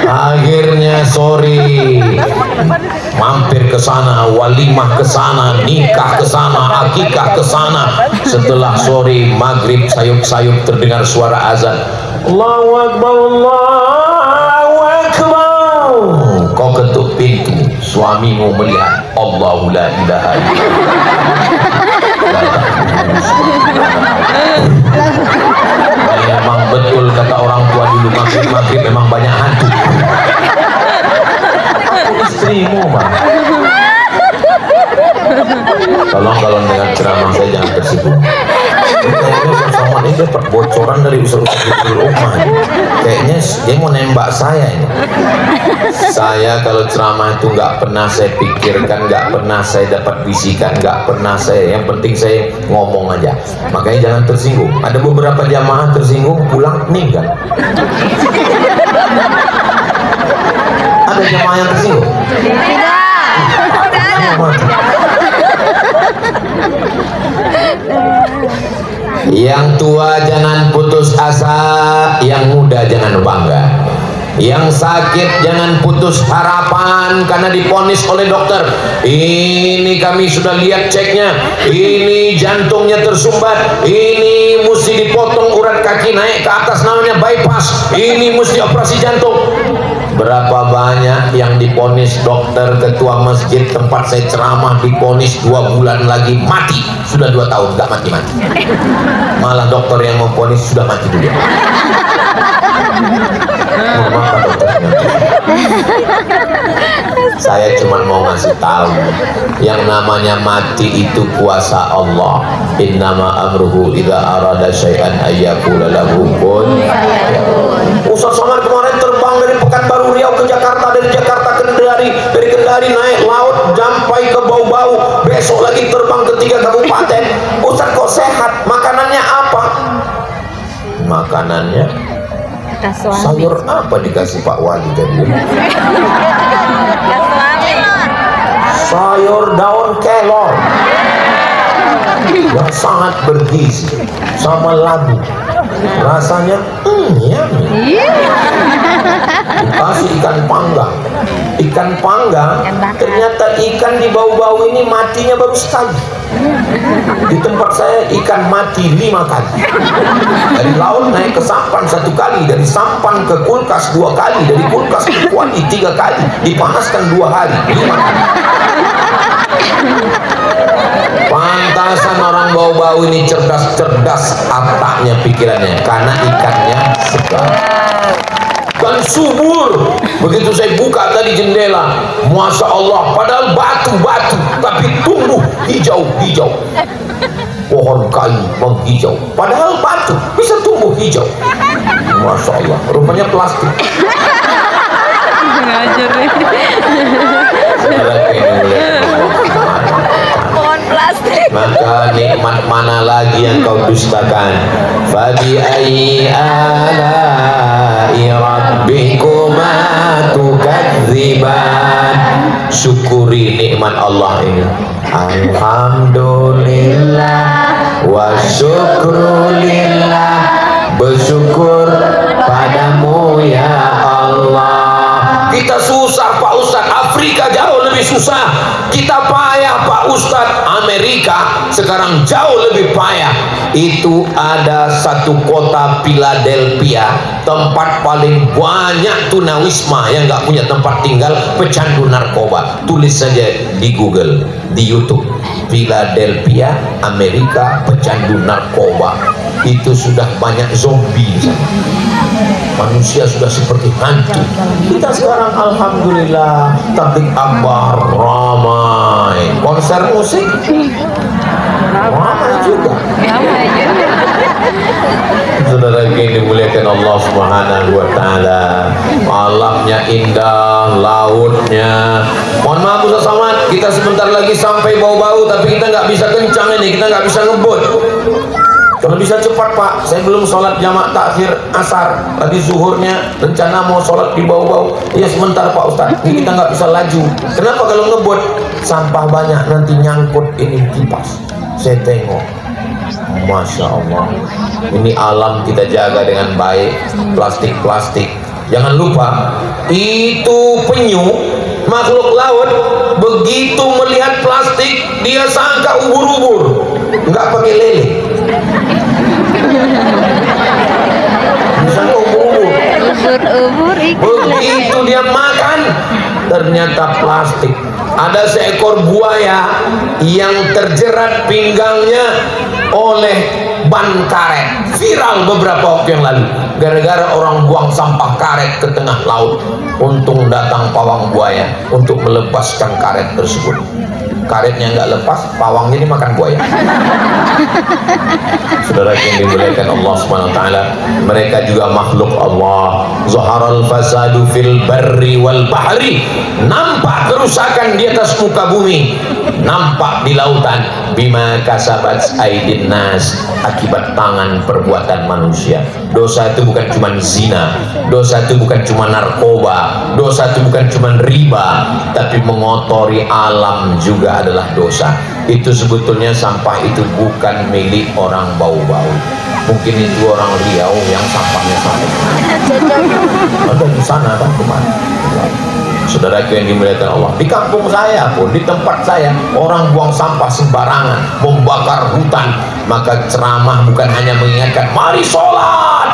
Akhirnya sorry, mampir ke sana, walimah ke sana, nikah ke sana, akikah ke sana. Setelah sore maghrib sayup-sayup terdengar suara azan. Allahu Akbar, Allahu Akbar. Kau ketuk pintu, suamimu melihat. Allahu la ilaha memang betul kata orang tua dulu, maghrib memang banyak hantu. Istrimu Bang. Tolong kalau dengan ceramah saya jangan tersinggung. Kayaknya sama ini dapat bocoran dari usul-usul rumah. Kayaknya dia mau nembak saya ini. Saya kalau ceramah itu nggak pernah saya pikirkan, nggak pernah saya dapat bisikan, nggak pernah saya. Yang penting saya ngomong aja. Makanya jangan tersinggung. Ada beberapa jamaah tersinggung pulang meninggal. Ada jamaah yang tersinggung? Yang tua jangan putus asa, yang muda jangan bangga. Yang sakit jangan putus harapan karena diponis oleh dokter. Ini kami sudah lihat ceknya, ini jantungnya tersumbat, ini mesti dipotong urat kaki naik ke atas, namanya bypass, ini mesti operasi jantung. Berapa banyak yang diponis dokter, ketua masjid tempat saya ceramah diponis 2 bulan lagi mati. Sudah 2 tahun nggak mati-mati. Malah dokter yang memponis sudah mati dulu. Maka dokternya. Saya cuma mau ngasih tahu, yang namanya mati itu kuasa Allah. Innama amruhu idza arada syai'an ayyaqula lahu kun fayakun. Ustaz Somad kemarin terbang dari Pekanbaru Riau ke Jakarta, dari Jakarta ke Kendari, dari Kendari naik laut sampai ke Bau-Bau, besok lagi terbang ke 3 kabupaten. Ustaz kok sehat? Makanannya apa? Makanannya sayur apa dikasih Pak Wali tadi? Sayur daun kelor yang sangat bergizi sama labu, rasanya yummy. Dikasih ikan panggang, ternyata ikan di Bau-Bau ini matinya baru sekali. Di tempat saya ikan mati 5 kali. Dari laut naik ke sampan 1 kali, dari sampan ke kulkas 2 kali, dari kulkas ke kuali 3 kali, dipanaskan 2 hari, 5 kali. Pantasan orang Bau-Bau ini cerdas otaknya, pikirannya, karena ikannya segar dan subur. Begitu saya buka tadi jendela, Masya Allah, padahal batu-batu tapi tumbuh hijau-hijau. Pohon kayu menghijau, padahal batu bisa tumbuh hijau. Masya Allah, rupanya plastik. Ngajar nih. Pohon plastik. Maka nikmat mana lagi yang kau dustakan? Fabi ayyi ala'i rabbikuma tukadziban. Syukuri nikmat Allah ini. Alhamdulillah wa syukrulillah. Bersyukur padamu ya Allah. Kita susah Pak Ustadz, Afrika jauh lebih susah. Kita payah Pak Ustadz, Amerika sekarang jauh lebih payah. Itu ada satu kota Philadelphia, tempat paling banyak tunawisma yang nggak punya tempat tinggal, pecandu narkoba. Tulis saja di Google, di YouTube, Philadelphia, Amerika, pecandu narkoba. Itu sudah banyak zombie. Manusia sudah seperti hantu. Kita sekarang alhamdulillah tablik akbar ramai, konser musik ramai juga. Saudara yang dimuliakan Allah Subhanahu wa taala, alamnya indah, lautnya. Mohon maaf Ustaz Somad, kita sebentar lagi sampai Bau-Bau, tapi kita nggak bisa kencang ini, kita nggak bisa ngebut. Kalau bisa cepat Pak, saya belum sholat jamak takhir asar, tadi zuhurnya rencana mau sholat di bau-bau. Ya sebentar Pak Ustaz, ini kita nggak bisa laju. Kenapa? Kalau ngebut sampah banyak, nanti nyangkut ini kipas. Saya tengok, Masya Allah, ini alam kita jaga dengan baik. Plastik-plastik, jangan lupa itu penyu, makhluk laut, begitu melihat plastik dia sangka ubur-ubur, nggak pakai lele. Misalnya Ubur-ubur ikan. begitu dia makan, ternyata plastik. Ada seekor buaya yang terjerat pinggangnya oleh ban karet, viral beberapa waktu yang lalu, gara-gara orang buang sampah karet ke tengah laut. Untung datang pawang buaya untuk melepaskan karet tersebut. Karetnya nggak lepas, pawangnya ini makan buaya. Saudara yang dimuliakan Allah Subhanahu wa taala, mereka juga makhluk Allah. Zaharal fasadu fil barri wal bahri. Nampak kerusakan di atas muka bumi, nampak di lautan. Bima kasabat aidin nas, akibat tangan perbuatan manusia. Dosa itu bukan cuma zina, dosa itu bukan cuma narkoba, dosa itu bukan cuma riba, tapi mengotori alam juga adalah dosa. Itu sebetulnya sampah itu bukan milik orang bau-bau. Mungkin itu orang Riau yang sampahnya sampai ada di sana kan kemana. Saudaraku yang dimuliakan Allah, di kampung saya pun, di tempat saya, orang buang sampah sembarangan, membakar hutan. Maka ceramah bukan hanya mengingatkan mari sholat,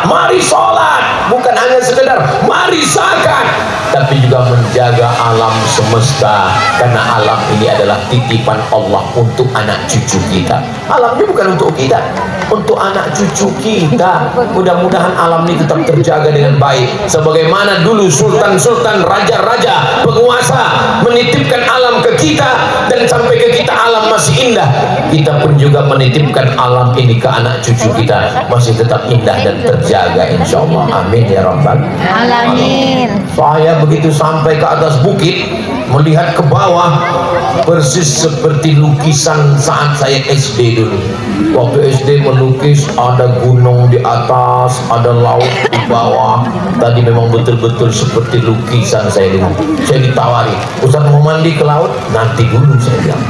bukan hanya sekedar mari zakat, tapi juga menjaga alam semesta, karena alam ini adalah titipan Allah untuk anak cucu kita. Alam ini bukan untuk kita, untuk anak cucu kita. Mudah-mudahan alam ini tetap terjaga dengan baik, sebagaimana dulu sultan-sultan, raja-raja, penguasa menitipkan alam ke kita, dan sampai ke kita alam masih indah. Kita pun juga menitipkan alam ini ke anak cucu kita, masih tetap indah dan terjaga insya Allah. Amin ya rabbal Alamin. Saya begitu sampai ke atas bukit, melihat ke bawah, persis seperti lukisan saat saya SD dulu. Waktu SD melukis, ada gunung di atas, ada laut di bawah. Tadi memang betul-betul seperti lukisan saya dulu. Saya ditawari, Ustaz mau mandi ke laut? Nanti dulu, saya bilang.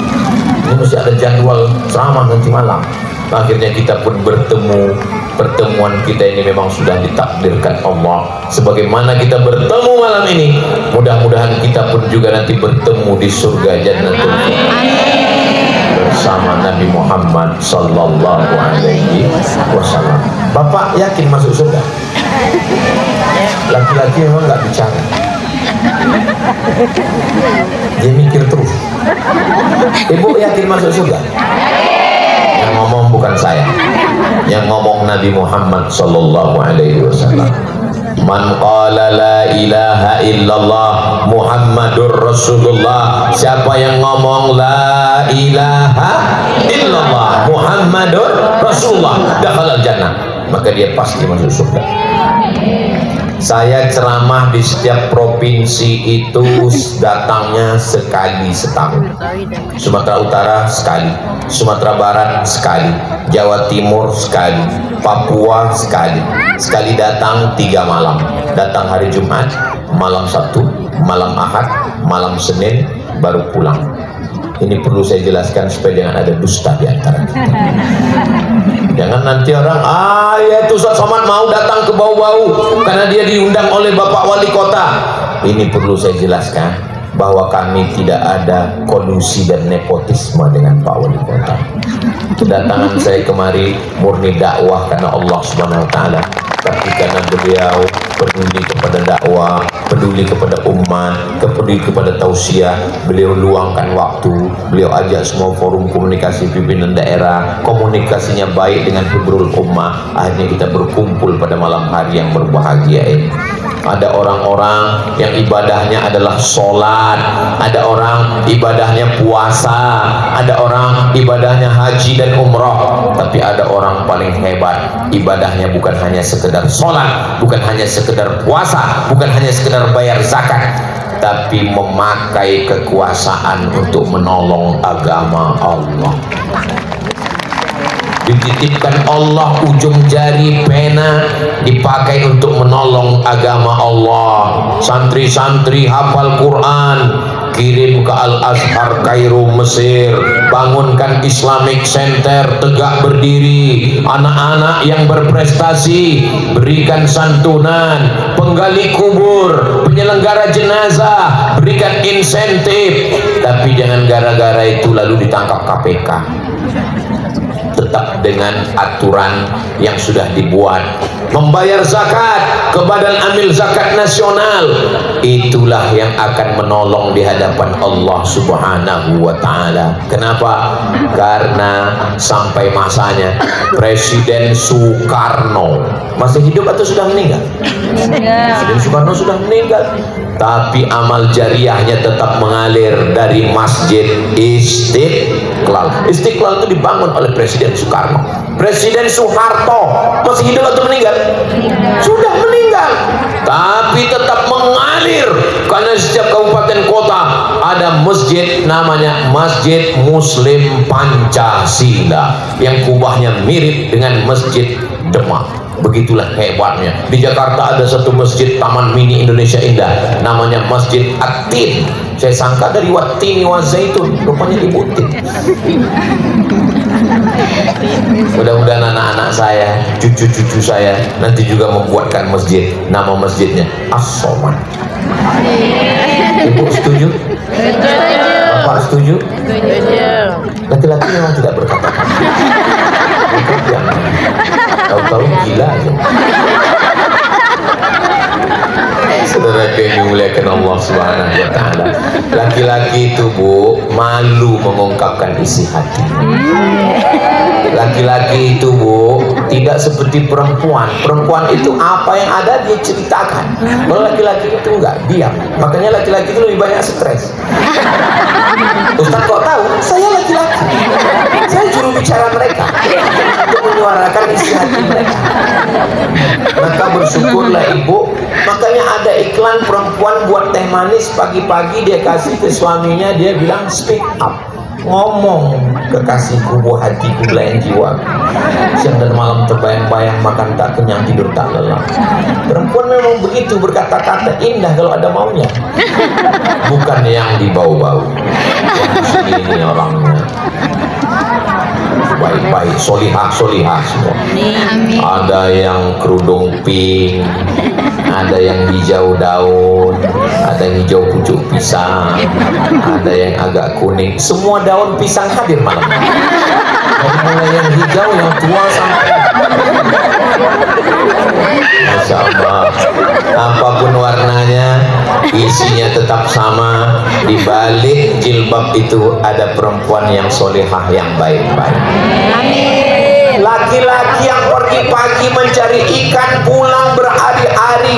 Ini masih ada jadwal ceramah nanti malam. Akhirnya kita pun bertemu. Pertemuan kita ini memang sudah ditakdirkan Allah. Sebagaimana kita bertemu malam ini, mudah-mudahan kita pun juga nanti bertemu di surga Jannatul bersama Nabi Muhammad sallallahu alaihi wasallam. Bapak yakin masuk surga? Laki-laki memang nggak bicara, dia mikir terus. Ibu yakin masuk surga? Yang ngomong bukan saya, yang ngomong Nabi Muhammad sallallahu alaihi wasallam. Man qala la ilaha illallah Muhammadur Rasulullah. Siapa yang ngomong la ilaha illallah Muhammadur Rasulullah, dakhalal jannah, maka dia pasti masuk surga. Saya ceramah di setiap provinsi itu datangnya sekali setahun. Sumatera Utara sekali, Sumatera Barat sekali, Jawa Timur sekali, Papua sekali. Sekali datang 3 malam. Datang hari Jumat, malam Sabtu, malam Ahad, malam Senin, baru pulang. Ini perlu saya jelaskan supaya jangan ada dusta di antara kita. Jangan nanti orang, ya itu Ustaz Somad mau datang ke bau-bau karena dia diundang oleh Bapak Wali Kota. Ini perlu saya jelaskan bahwa kami tidak ada kolusi dan nepotisme dengan Pak Wali Kota. Kedatangan saya kemari murni dakwah karena Allah Subhanahu wa taala. Tapi karena beliau peduli kepada dakwah, peduli kepada umat, peduli kepada tausiah, beliau luangkan waktu, beliau ajak semua forum komunikasi pimpinan daerah, komunikasinya baik dengan hibrul ummah. Akhirnya kita berkumpul pada malam hari yang berbahagia ini. Ada orang-orang yang ibadahnya adalah sholat, ada orang ibadahnya puasa, ada orang ibadahnya haji dan umroh, tapi ada orang paling hebat, ibadahnya bukan hanya sekedar sholat, bukan hanya sekedar puasa, bukan hanya sekedar bayar zakat, tapi memakai kekuasaan untuk menolong agama Allah. dititipkan Allah ujung jari pena dipakai untuk menolong agama Allah. Santri-santri hafal Quran, kirim ke Al-Azhar Kairo Mesir, bangunkan Islamic Center tegak berdiri, anak-anak yang berprestasi berikan santunan, penggali kubur, penyelenggara jenazah berikan insentif. Tapi jangan gara-gara itu lalu ditangkap KPK. Tetap dengan aturan yang sudah dibuat, membayar zakat ke Badan Amil Zakat Nasional, itulah yang akan menolong di hadapan Allah Subhanahu wa Ta'ala. Kenapa? Karena sampai masanya Presiden Soekarno masih hidup atau sudah meninggal? Presiden Soekarno sudah meninggal, tapi amal jariahnya tetap mengalir dari Masjid Istiqlal. Istiqlal itu dibangun oleh Presiden Soekarno. Presiden Soeharto masih hidup atau meninggal? Sudah meninggal, tapi tetap mengalir karena setiap kabupaten kota ada masjid namanya Masjid Muslim Pancasila yang kubahnya mirip dengan Masjid Demak. Begitulah hebatnya. Di Jakarta ada satu masjid Taman Mini Indonesia Indah namanya Masjid At-Tin. Saya sangka dari Wattini wa Zaitun, rupanya dibutin. Mudah-mudahan anak-anak saya, cucu-cucu saya nanti juga membuatkan masjid. Nama masjidnya As-Somad. Ibu setuju? Bapak setuju? Laki-laki memang tidak berkata-kata. Tahu-tahu gila aja. Saudara yang dimuliakan Allah Subhanahu wa Ta'ala, laki-laki itu Bu malu mengungkapkan isi hati. Laki-laki itu Bu tidak seperti perempuan. Perempuan itu apa yang ada dia ceritakan. Kalau laki-laki itu enggak, diam. Makanya laki-laki itu lebih banyak stres. Ustaz kok tahu? Saya laki-laki. Saya juru bicara mereka untuk menyuarakan isi hati mereka. Maka bersyukurlah ibu. Makanya ada iklan perempuan buat teh manis pagi-pagi dia kasih ke suaminya, dia bilang speak up, ngomong kekasihku, buah hatiku, belayan jiwa. Siang dan malam terbayang-bayang, makan tak kenyang, tidur tak lelap. Perempuan memang begitu, berkata-kata indah kalau ada maunya, bukan yang dibau-bau. Ini orangnya baik-baik, solihah semua. Ada yang kerudung pink, ada yang hijau daun, ada yang hijau pucuk pisang, ada yang agak kuning. Semua daun pisang hadir malam. Dari mulai yang hijau, yang tua sampai Masya Allah, apapun warnanya, isinya tetap sama. Di balik jilbab itu ada perempuan yang solehah, yang baik-baik. Laki-laki yang pergi pagi mencari ikan, pulang berhari-hari,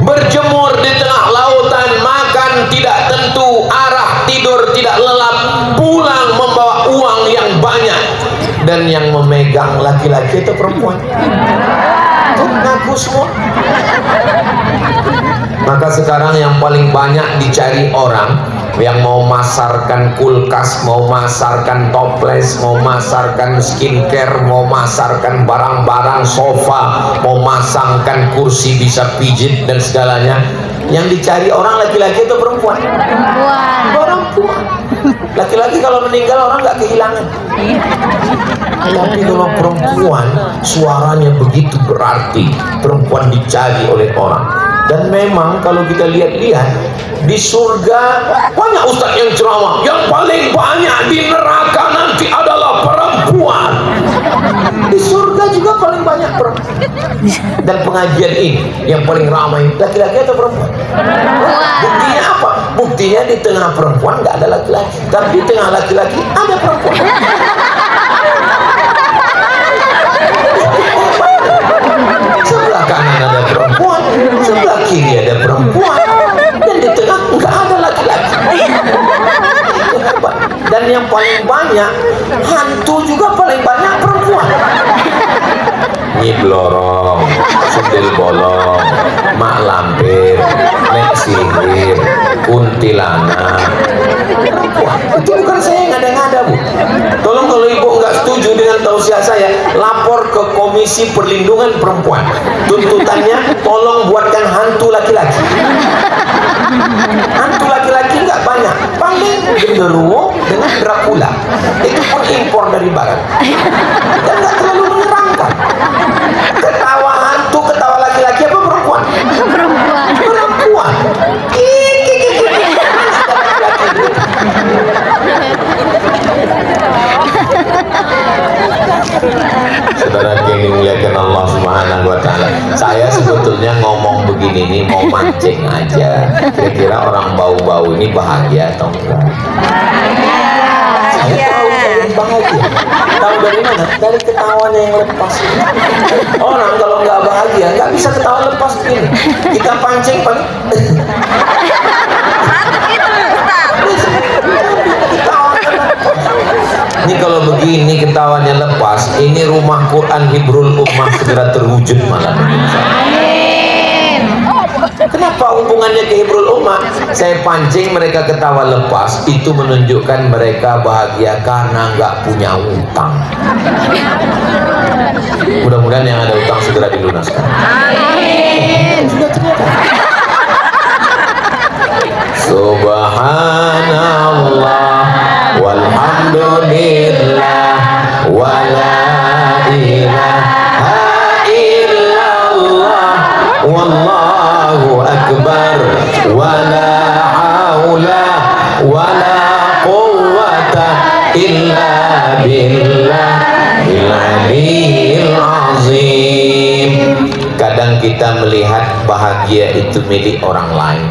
berjemur di tengah lautan, makan tidak tentu arah, tidur tidak lelap, pulang membawa uang yang banyak. Dan yang memegang laki-laki itu perempuan. Itu ngaku semua. Maka sekarang yang paling banyak dicari orang yang mau masarkan kulkas, mau masarkan toples, mau masarkan skincare, mau masarkan barang-barang sofa, mau masangkan kursi bisa pijit dan segalanya. Yang dicari orang laki-laki itu perempuan. Perempuan. Laki-laki kalau meninggal orang nggak kehilangan. Tapi kalau perempuan suaranya begitu berarti, perempuan dicari oleh orang. Dan memang kalau kita lihat-lihat di surga banyak ustadz yang ceramah, yang paling banyak di neraka nanti adalah perempuan. Di surga juga paling banyak perempuan. Dan pengajian ini yang paling ramai laki-laki atau perempuan? Buktinya apa? Buktinya di tengah perempuan nggak ada laki-laki, tapi di tengah laki-laki ada perempuan. Sebelah kanan ada perempuan, sebelah kiri ada perempuan, dan di tengah nggak ada laki-laki. Dan yang paling banyak hantu juga paling banyak perempuan. Nyi blorong, sundel bolong, mak lampir, nek sihir, kuntilanak. Wah, itu bukan saya yang ngada-ngada, Bu. Tolong kalau ibu nggak setuju dengan tausiah saya, lapor ke Komisi Perlindungan Perempuan. Tuntutannya, tolong buatkan hantu laki-laki. Hantu laki-laki nggak banyak, paling genderuwo dengan Dracula. Itu pun impor dari barat. Dan nggak terlalu menyeramkan. Ketawa hantu, ketawa laki-laki apa perempuan? Perempuan. Perempuan. Saudara yang dimuliakan Allah Subhanahu wa Ta'ala, saya sebetulnya ngomong begini nih mau mancing aja. Kira-kira orang bau-bau ini bahagia atau enggak? Saya tahu kalian bahagia. Tahu dari mana? Dari ketawanya yang lepas. Orang kalau nggak bahagia nggak bisa ketawa lepas begini. Kita pancing paling. Ini kalau begini ketawanya lepas, ini rumah Quran Hibrul Ummah segera terwujud malam ini. Kenapa hubungannya ke Hibrul Ummah? Saya pancing mereka ketawa lepas, itu menunjukkan mereka bahagia karena nggak punya utang. Mudah-mudahan yang ada utang segera dilunaskan. Amin. Subhanallah walhamdulillah wala ilaha illallah wallahu akbar wala haula wala quwwata illa billahil aliyyil azim. Kadang kita melihat bahagia itu milik orang lain.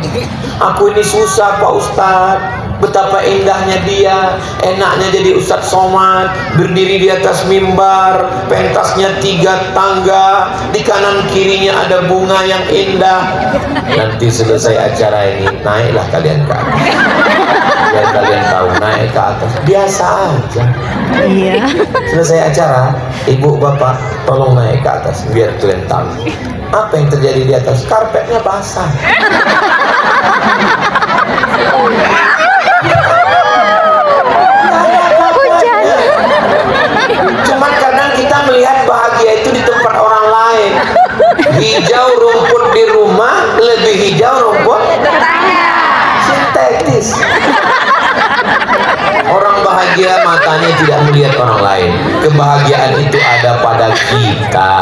Aku ini susah Pak Ustadz, betapa indahnya dia, enaknya jadi Ustadz Somad, berdiri di atas mimbar, pentasnya 3 tangga, di kanan kirinya ada bunga yang indah. Nanti selesai acara ini, naiklah kalian ke atas. Biar kalian tahu, naik ke atas biasa aja. Iya. Selesai acara, ibu bapak tolong naik ke atas biar kalian tahu apa yang terjadi di atas. Karpetnya basah. Hujan. Cuman kadang kita melihat bahagia itu di tempat orang lain. Hijau rumput di rumah lebih hijau rumput sintetis. Orang bahagia matanya tidak melihat orang lain. Kebahagiaan itu ada pada kita.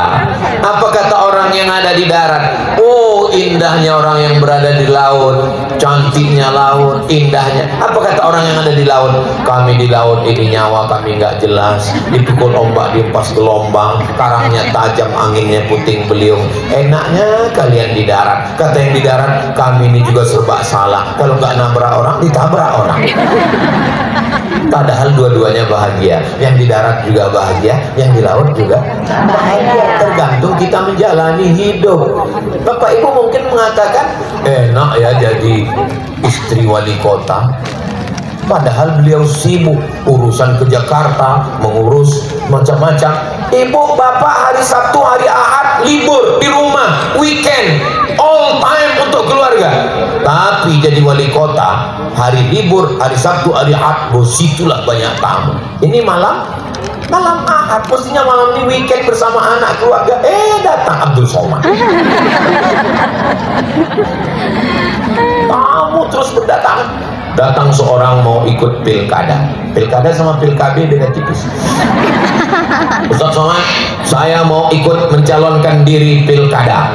Apa kata orang yang ada di darat? Oh, indahnya orang yang berada di laut, cantiknya laut, indahnya. Apa kata orang yang ada di laut? Kami di laut ini nyawa kami nggak jelas, dipukul ombak, diempas gelombang, karangnya tajam, anginnya puting beliung. Enaknya kalian di darat. Kata yang di darat, kami ini juga serba salah. Kalau nggak nabrak orang, ditabrak orang. Padahal dua-duanya bahagia. Yang di darat juga bahagia, yang di laut juga bahagia. Tergantung kita menjalani hidup. Bapak Ibu mungkin mengatakan, enak ya jadi istri wali kota. Padahal beliau sibuk urusan ke Jakarta, mengurus macam-macam. Ibu bapak hari Sabtu, hari Ahad libur di rumah, weekend, all time untuk keluarga. Tapi jadi wali kota, hari libur, hari Sabtu, hari Ahad, situlah banyak tamu. Ini malam Ahad, mestinya malam ini weekend bersama anak keluarga. Datang Abdul Somad. Tamu terus berdatangan. Datang seorang mau ikut pilkada. Pilkada sama pilkada beda tipis. Ustaz Somad, saya mau ikut mencalonkan diri pilkada.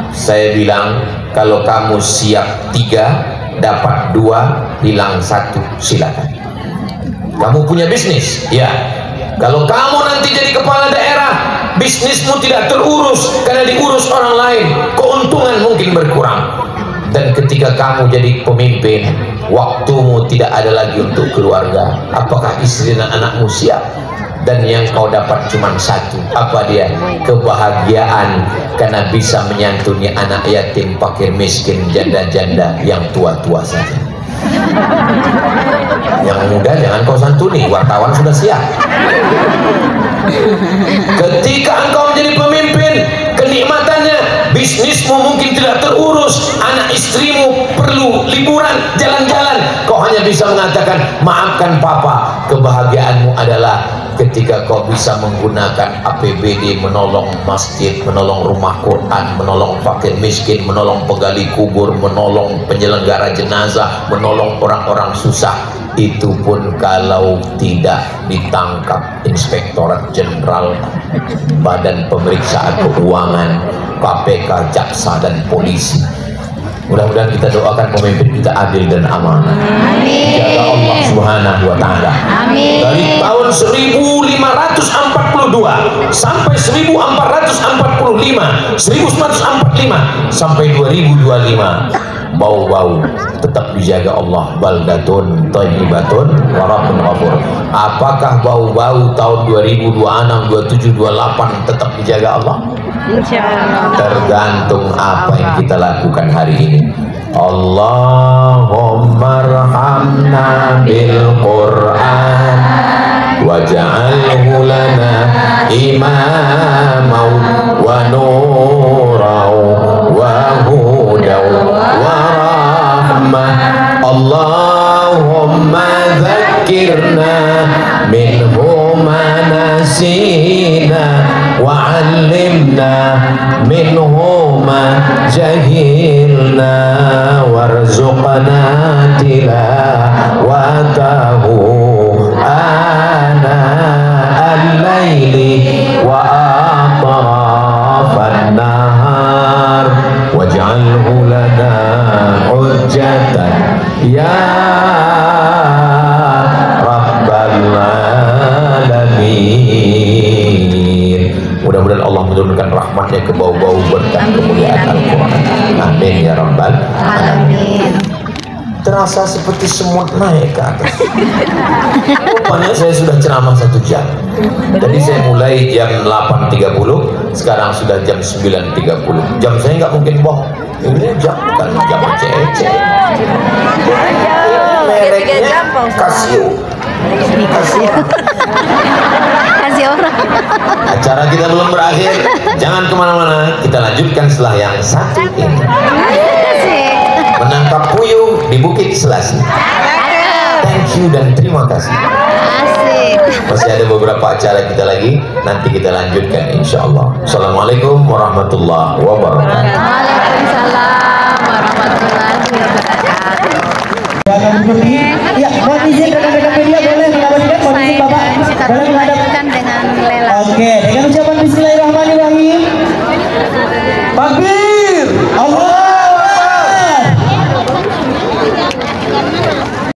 Saya bilang, kalau kamu siap 3, dapat 2, hilang 1, silakan. Kamu punya bisnis? Ya. Kalau kamu nanti jadi kepala daerah, bisnismu tidak terurus karena diurus orang lain, keuntungan mungkin berkurang. Dan ketika kamu jadi pemimpin, waktumu tidak ada lagi untuk keluarga. Apakah istri dan anakmu siap? Dan yang kau dapat cuma 1. Apa dia? Kebahagiaan karena bisa menyantuni anak yatim, fakir miskin, janda-janda yang tua-tua saja. Yang muda jangan kau santuni, wartawan sudah siap. Ketika engkau menjadi pemimpin, bisnismu mungkin tidak terurus, anak istrimu perlu liburan, jalan-jalan, kau hanya bisa mengatakan maafkan papa. Kebahagiaanmu adalah ketika kau bisa menggunakan APBD menolong masjid, menolong rumah Quran, menolong fakir miskin, menolong penggali kubur, menolong penyelenggara jenazah, menolong orang-orang susah. Itu pun kalau tidak ditangkap Inspektorat Jenderal, Badan Pemeriksaan Keuangan, KPK, jaksa dan polisi. Mudah-mudahan kita doakan pemimpin kita adil dan amanah. Jaga Allah Subhanahu wa taala. Dari tahun 1542 sampai 1445, 1945 sampai 2025, bau-bau tetap dijaga Allah. Baldatun thayyibatun wa rabbun ghafur. Apakah bau-bau tahun 2026, 27, 28 tetap dijaga Allah? Tergantung apa yang kita lakukan hari ini. Allahumma arhamna bil Qur'an waj'alhu lana imaman wa nuran wa hudan wa rahmah. Allahumma dzakkirna minhu ma nasina wa 'allimna minhu ma jahilna warzuqna tilawatahu ana al-laili wa atrafan nahar waj'alhu lana hujjatan ya rabbal alamin. Mudah-mudahan Allah menurunkan rahmatnya ke bau-bau berkah kemuliaan Al-Quran. Amin ya rabbal alamin. Terasa seperti semut naik ke atas. Rupanya saya sudah ceramah 1 jam. Tadi saya mulai jam 8.30, sekarang sudah jam 9.30. Jam saya nggak mungkin bohong. Ini jam kan jam cece. Mereknya Casio. Acara kita belum berakhir, jangan kemana-mana, kita lanjutkan setelah yang satu ini. Menangkap puyuh di Bukit Selasi. Thank you dan terima kasih. Masih ada beberapa acara kita lagi, nanti kita lanjutkan insya Allah. Assalamualaikum warahmatullahi wabarakatuh. Waalaikumsalam warahmatullahi wabarakatuh. Jangan berhenti. Ya, mohon izin rekan-rekan media boleh mengabadikan, mohon izin Bapak boleh menghadap. Dengan lelang. Oke, dengan ucapan Bismillahirrahmanirrahim. Takbir.